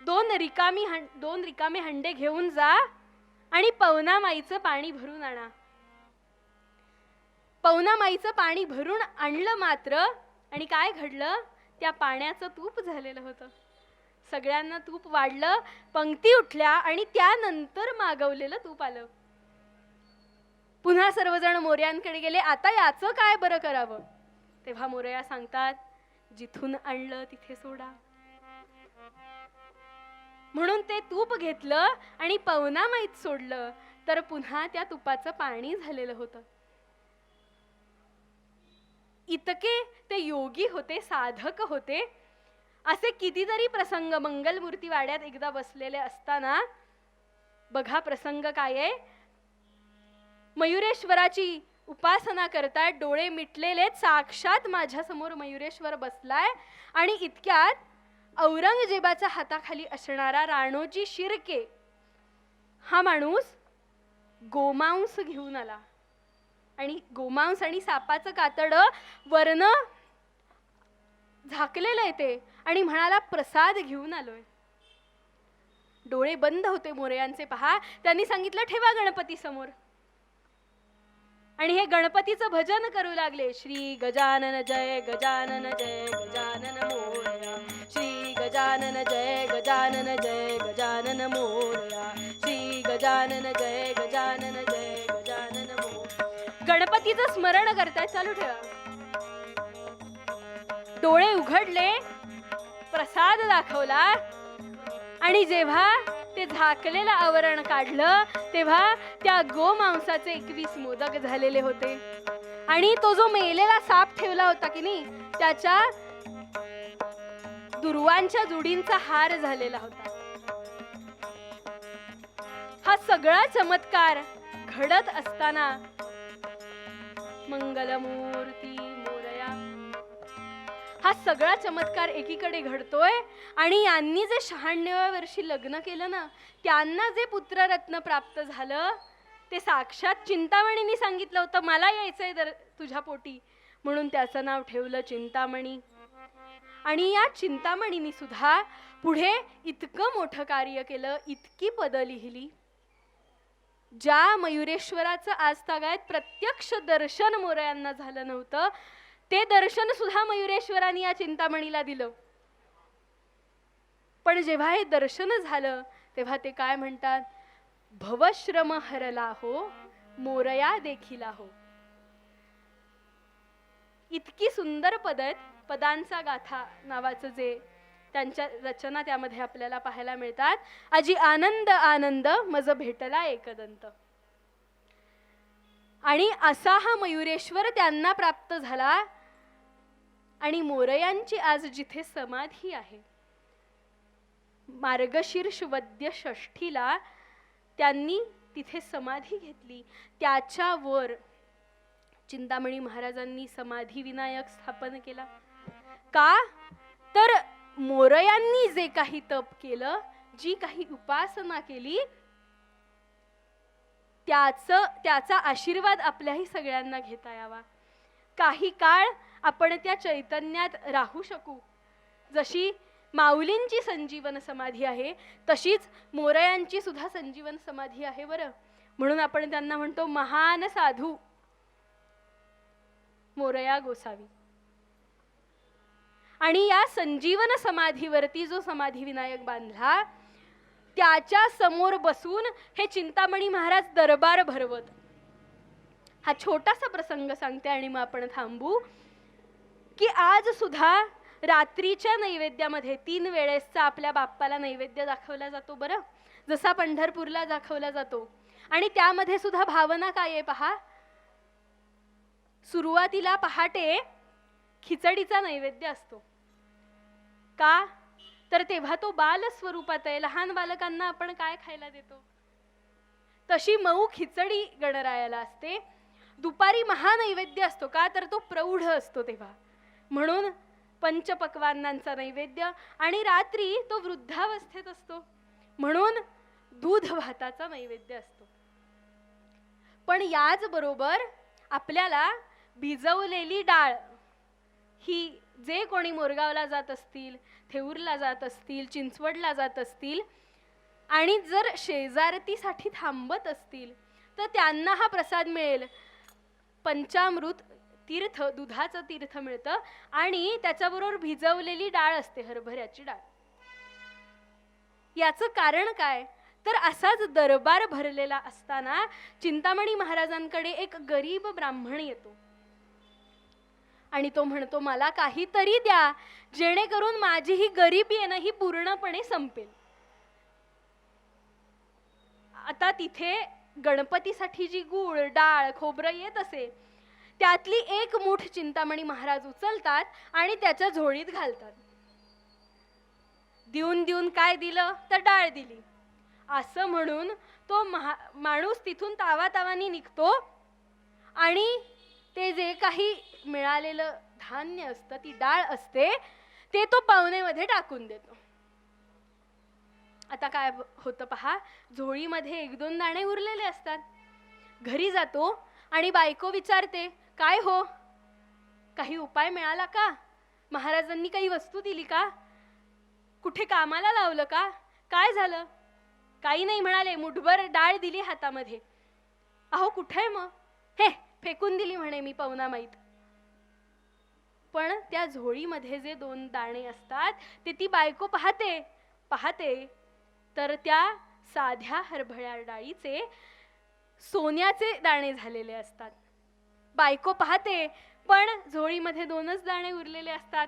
2 रिकामे हंडे घेऊन जा आणि पवनामाईचं पाणी भरून आणा. पवनामाईचं पाणी भरून आणलं मात्र आणि काय घडलं? त्या पाण्याचं तूप झालेलं होतं. सगळ्यांना तूप वाढलं, पंक्ती उठल्या आणि त्यानंतर मागवलेलं तूप आलं. पुन्हा सर्वजण मोरयांकडे गेले, आता याचं काय बरं करावं? तेव्हा मोरया सांगतात, जिथून आणलं तिथे सोडा. म्हणून ते तूप घेतलं आणि पवनामाईत सोडलं. तर पुन्हा त्या तुपाचं पाणी झालेलं होतं. इतके ते योगी होते, साधक होते. असे कितीतरी प्रसंग मंगलमूर्ती वाड्यात एकदा बसलेले असताना बघा प्रसंग काय आहे. मयुरेश्वराची उपासना करतायत, डोळे मिटलेले, साक्षात माझ्या समोर मयुरेश्वर बसलाय आणि इतक्यात औरंगजेबाच्या हाताखाली असणारा राणोजी शिर्के हा माणूस गोमांस घेऊन आला आणि गोमांस आणि सापाचं कातड वर्ण झाकलेलं आहे ते आणि म्हणाला प्रसाद घेऊन आलोय. डोळे बंद होते मोरयांचे. पहा, त्यांनी सांगितलं ठेवा गणपती समोर आणि हे गणपतीचं भजन करू लागले. श्री गजानन जय गजानन जय गजानन मोरया, श्री गजानन जय गजानन जय गजानन मोरया, श्री गजानन जय गजानन जय गजानन मोरया. गणपतीचं स्मरण करताय, चालू ठेवा. डोळे उघडले, प्रसाद दाखवला आणि जेव्हा ते झाकलेलं आवरण काढलं तेव्हा त्या गोमांसाचे 21 मोदक झालेले होते आणि तो जो मेलेला साप ठेवला होता की नाही त्याच्या दुर्वांच्या जुडींचा हार झालेला होता. हा सगळा चमत्कार घडत असताना मंगलमूर्ती मोरया हा सगळा चमत्कार एकीकडे घडतोय आणि यांनी जे 96व्या वर्षी लग्न केलं ना त्यांना जे पुत्ररत्न प्राप्त झालं ते साक्षात चिंतामणींनी सांगितलं होतं मला यायचंय तुझ्या पोटी, म्हणून त्याचं नाव ठेवलं चिंतामणी. आणि या चिंतामणींनी सुद्धा पुढे इतकं मोठं कार्य केलं, इतकी पदं लिहिली. ज्या मयुरेश्वराचं आजतागायत प्रत्यक्ष दर्शन मोरयांना झालं नव्हतं ते दर्शन सुद्धा मयुरेश्वरांनी या चिंतामणीला दिलं. पण जेव्हा हे दर्शन झालं तेव्हा ते काय म्हणतात, भवश्रम हरला हो मोरया देखिला हो. इतकी सुंदर पद आहेत. पदांचा गाथा नावाचं जे त्यांच्या रचना त्यामध्ये आपल्याला पाहायला मिळतात. आजी आनंद आनंद मज भेटला एकदंत. आणि असा हा मयुरेश्वर त्यांना प्राप्त झाला आणि मोरयांची आज जिथे समाधी आहे मार्गशीर्ष वद्य षष्ठीला त्यांनी तिथे समाधी घेतली. त्याच्यावर चिंतामणी महाराजांनी समाधी विनायक स्थापन केला. का तर मोरयांनी जे काही तप केलं, जी काही उपासना केली त्याचा आशीर्वाद आपल्याही सगळ्यांना घेता यावा. काही काळ आपण त्या चैतन्यात राहू शकू. जशी माऊलींची संजीवन समाधी आहे तशीच मोरयांची सुद्धा संजीवन समाधी आहे बरं. म्हणून आपण त्यांना म्हणतो महान साधू मोरया गोसावी. आणि या संजीवन समाधीवरती जो समाधी विनायक बांधला त्याच्या समोर बसून हे चिंतामणी महाराज दरबार भरवत. हा छोटासा प्रसंग सांगते आणि मग आपण थांबू की आज सुद्धा रात्रीच्या नैवेद्यामध्ये 3 वेळेसचा आपल्या बाप्पाला नैवेद्य दाखवला जातो बरं, जसा पंढरपूरला दाखवला जातो. आणि त्यामध्ये सुद्धा भावना काय आहे पहा. सुरुवातीला पहाटे खिचडीचा नैवेद्य असतो. का तर तेव्हा तो बाल स्वरूपात आहे. लहान बालकांना आपण काय खायला देतो तशी मऊ खिचडी गणरायाला असते. दुपारी महानैवेद्य असतो का तर तो प्रौढ असतो तेव्हा, म्हणून पंचपक्वान्नांचा नैवेद्य. आणि रात्री तो वृद्धावस्थेत असतो म्हणून दूध भाताचा नैवेद्य असतो. पण याच बरोबर आपल्याला भिजवलेली डाळ ही जे कोणी मोरगावला जात असतील, थेऊरला जात असतील, चिंचवडला जात असतील आणि जर शेजारतीसाठी थांबत असतील तर त्यांना हा प्रसाद मिळेल. पंचामृत तीर्थ, दुधाचं तीर्थ मिळतं आणि त्याच्याबरोबर भिजवलेली डाळ असते, हरभऱ्याची डाळ. याचं कारण काय तर असाच दरबार भरलेला असताना चिंतामणी महाराजांकडे एक गरीब ब्राह्मण येतो आणि तो म्हणतो मला काहीतरी द्या जेणेकरून माझी ही गरिबी आहे ना ही पूर्णपणे संपेल. आता तिथे गणपतीसाठी जी गूळ डाळ खोबरं येत असे त्यातली एक मूठ चिंतामणी महाराज उचलतात आणि त्याच्या झोळीत घालतात. देऊन देऊन काय दिलं तर डाळ दिली असं म्हणून तो माणूस तिथून तावातावानी निघतो आणि ते जे काही मिळालेलं धान्य असतं ती डाळ असते ते तो पावनेमध्ये टाकून देतो. आता काय होतं पहा, झोळीमध्ये 1-2 दाणे उरलेले असतात. घरी जातो आणि बायको विचारते, काय हो, काही उपाय मिळाला का? महाराजांनी काही वस्तू दिली का? कुठे कामाला लावलं का? काय झालं? काही नाही म्हणाले, मुठभर डाळ दिली हातामध्ये. अहो कुठे मग? हे फेकून दिली म्हणे मी पवना माईत. पण त्या झोळीमध्ये जे 2 दाणे असतात ते ती बायको पाहते तर त्या साध्या हरभऱ्या डाळीचे सोन्याचे दाणे झालेले असतात. बायको पाहते पण झोळीमध्ये 2च दाणे उरलेले असतात.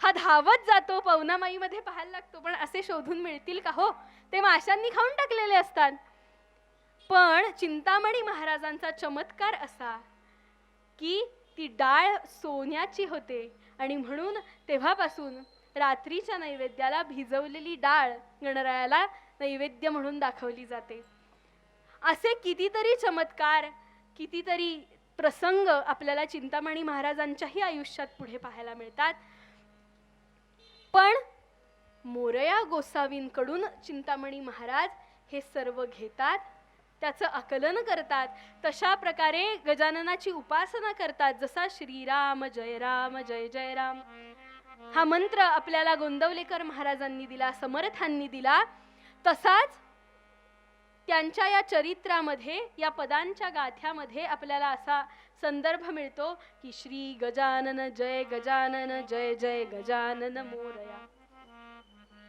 हा धावत जातो पवनामाईमध्ये पाहायला लागतो, पण असे शोधून मिळतील का हो? ते माशांनी खाऊन टाकलेले असतात. पण चिंतामणी महाराजांचा चमत्कार असा की ती डाळ सोन्याची होते आणि म्हणून तेव्हापासून रात्रीच्या नैवेद्याला भिजवलेली डाळ गणरायाला नैवेद्य म्हणून दाखवली जाते. असे कितीतरी चमत्कार, कितीतरी प्रसंग आपल्याला चिंतामणी महाराजांच्याही आयुष्यात पुढे पाहायला मिळतात. पण मोरया गोसावींकडून चिंतामणी महाराज हे सर्व घेतात, त्याचं आकलन करतात. तशा प्रकारे गजाननाची उपासना करतात. जसा श्रीराम जय जय राम हा मंत्र आपल्याला गोंदवलेकर महाराजांनी दिला, समर्थांनी दिला, तसाच त्यांच्या या चरित्रामध्ये, या पदांच्या गाथ्यामध्ये आपल्याला असा संदर्भ मिळतो की श्री गजानन जय जय गजानन मोरया.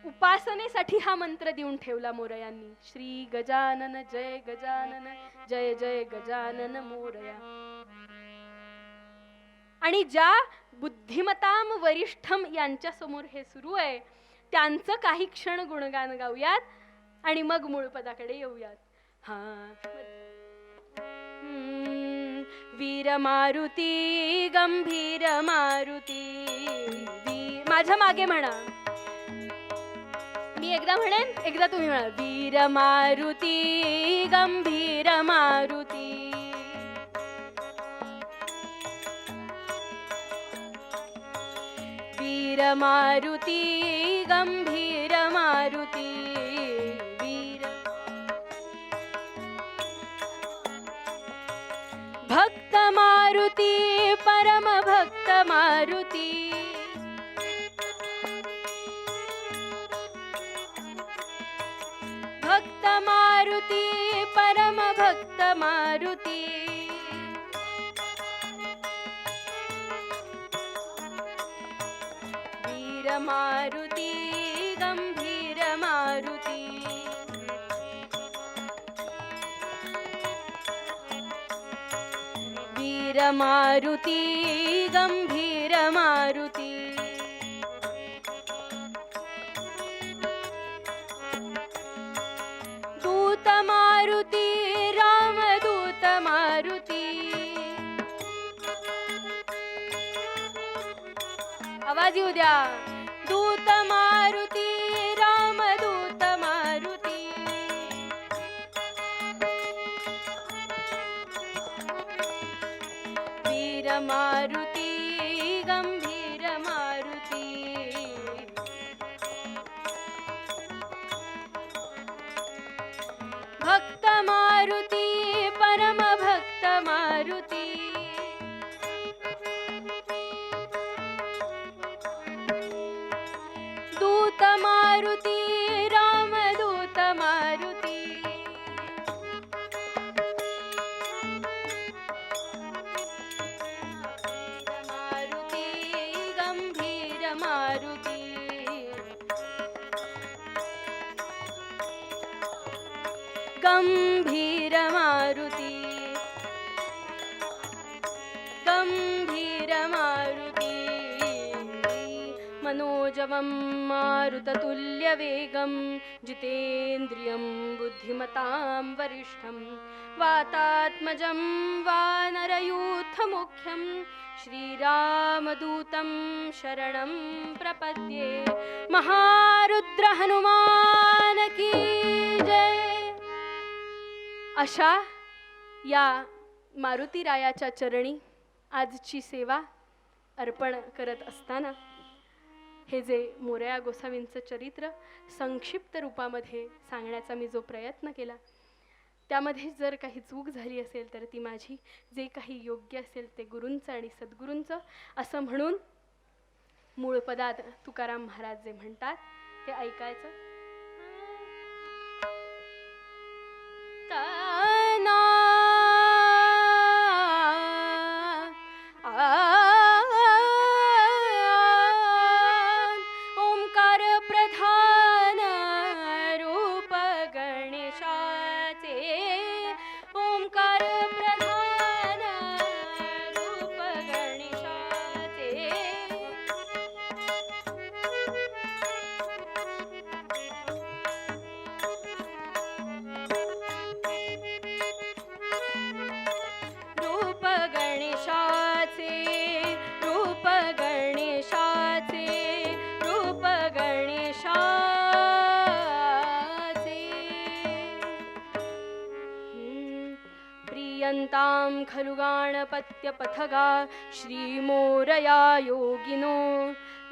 उपासनेसाठी हा मंत्र देऊन ठेवला मोरयांनी, श्री गजानन जय जय गजानन मोरया. आणि ज्या बुद्धिमताम वरिष्ठम यांच्या समोर हे सुरू आहे त्यांचं काही क्षण गुणगान गाऊयात आणि मग मूळ पदाकडे येऊयात. वीर मारुती गंभीर मारुती, माझ्या मागे म्हणा, मी एकदा म्हणेन एकदा तुम्ही म्हणा. वीर मारुती गंभीर मारुती, वीर मारुती गंभीर मारुती, वीर भक्त मारुती परम भक्त मारुती, भक्त मारुती परम भक्त मारुती, वीर मारुती गंभीर मारुती, वीर मारुती गंभीर मारुती. दूत मारुती रामदूत मारुती, आवाज येऊ द्या. दूत मारुती रामदूत मारुती, वीर मारुती गंभीर मारुती, भक्त मारुती परम भक्त मारुती, दूत मारुती रामदूत मारुती, मारुती गंभीर मारुती, गंभीर मारुती, गंभीर मारुती. मनोजवं मारुततुल्यवेगं जितेन्द्रियं बुद्धिमतां वरिष्ठं वातात्मजं वानरयूथमुख्यं श्रीरामदूतं शरणं प्रपद्ये। महारुद्र हनुमान की जय। अशा या मारुतीरायाच्या चरणी आजची सेवा अर्पण करत असताना हे जे मोरया गोसावींचं चरित्र संक्षिप्त रूपामध्ये सांगण्याचा मी जो प्रयत्न केला त्यामध्ये जर काही चूक झाली असेल तर ती माझी, जे काही योग्य असेल ते गुरूंचं आणि सद्गुरूंचं असं म्हणून मूळ पदात तुकाराम महाराज जे म्हणतात ते ऐकायचं. ओंकार प्रधान रूप गणेशाचे, ओंकार प्रधान रूप गणेशाचे. रूप गणेशाचे, रूप गणेशाचे, रूप गणेशाचे. प्रियंतां खलु गाणपत्यपथगा श्रीमोरया योगिनो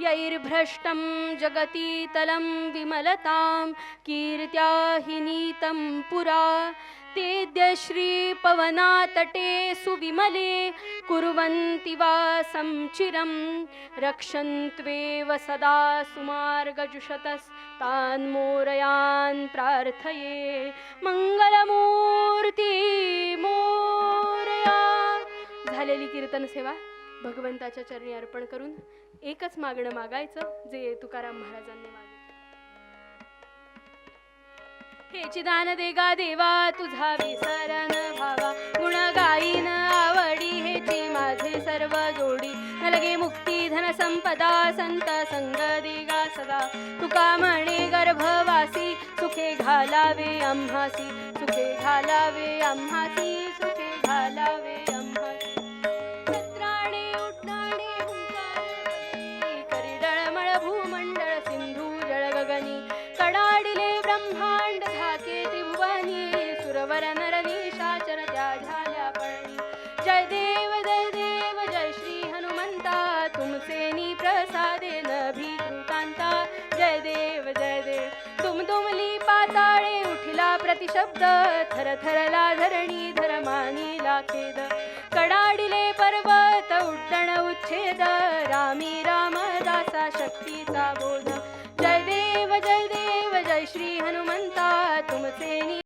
यैर्भ्रष्टं जगतीतलं विमलतां कीर्त्या हि नीतं पुरा. तेद्य श्रीपवनातटे सुविमले कुर्वन्ति वासं चिरं रक्षन्त्वेव सदा सुमार्गजुषतस्तान् मोरयान् प्रार्थये. मंगलमूर्ती मोरया. झालेली कीर्तन सेवा भगवंताच्या चरणी अर्पण करून एकच मागणं मागायचं जे तुकाराम महाराजांनी मागितलं. हे चिदान देगा देवा तुझा विसरन भावा, गुण गाईन आवडी हेची माझे सर्व जोडी. नलगे मुक्ती धन संपदा संत संग देगा सदा. तुका म्हणे गर्भवासी सुखे घालावे आम्हासी, सुखे घालावे आम्हासी, सुखे घालावे आम्हासी. छत्राणे उड्डाणे हुंकार करी डळमळ भूमंडळ सिंधू जळ गगनी. कडाडिले ब्रह्मांड धाके त्रिभुवनी, सुरवर नर निशाचर त्या झाल्या पळणी. जय देव जय श्री हनुमंता, तुमचे नी प्रसादे न भीकृतांता. जय देव दुमदुमली पाताळे उठिला प्रतिशब्द, थरथरला धरणी धर्मानीला खेद. कडाडिले पर्वत उड्डण उच्छेद, रामी रामदासा शक्तीचा बोध. जय देव जय श्री हनुमंता, तुमचे नी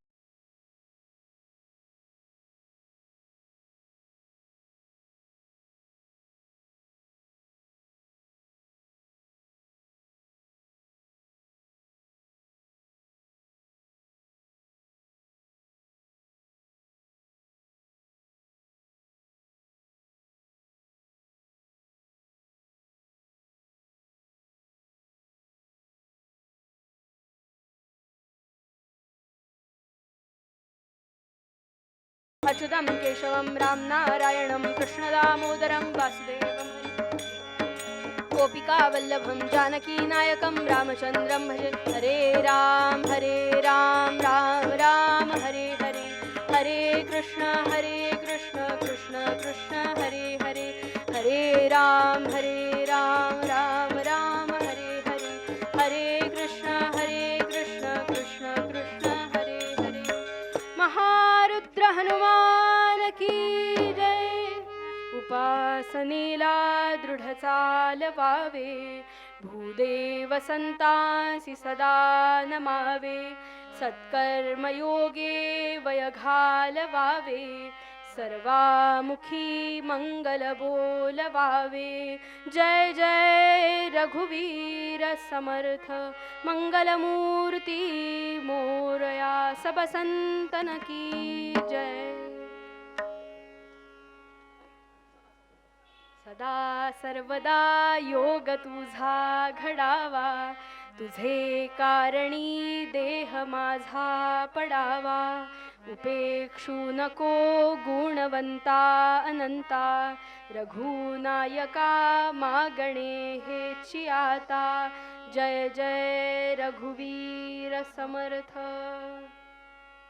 अच्युतं केशवं रामनारायणं कृष्णदामोदरं वासुदेवं गोपिका वल्लभं जानकी नायकं रामचन्द्रं भजे. हरे राम राम राम हरे हरे, हरे कृष्ण कृष्ण कृष्ण हरे हरे. हरे राम राम राम हरे हरे, हरे कृष्ण कृष्ण कृष्ण हरे हरे. महारुद्र हनुमान की जय. उपासनेला दृढ चालवावे, भूदेव संतांसी सदा नमावे. सत्कर्मयोगे वय घालवावे, सर्वामुखी मंगल बोलवावे. जय जय रघुवीर समर्थ, मंगलमूर्ती मोरया. सब संतन की जय. सदा सर्वदा योग तुझा घडावा, तुझे कारणी देह माझा पडावा. उपेक्षू नको गुणवंता अनंता, रघुनायका मागणे हेची आता. जय जय रघुवीर समर्थ.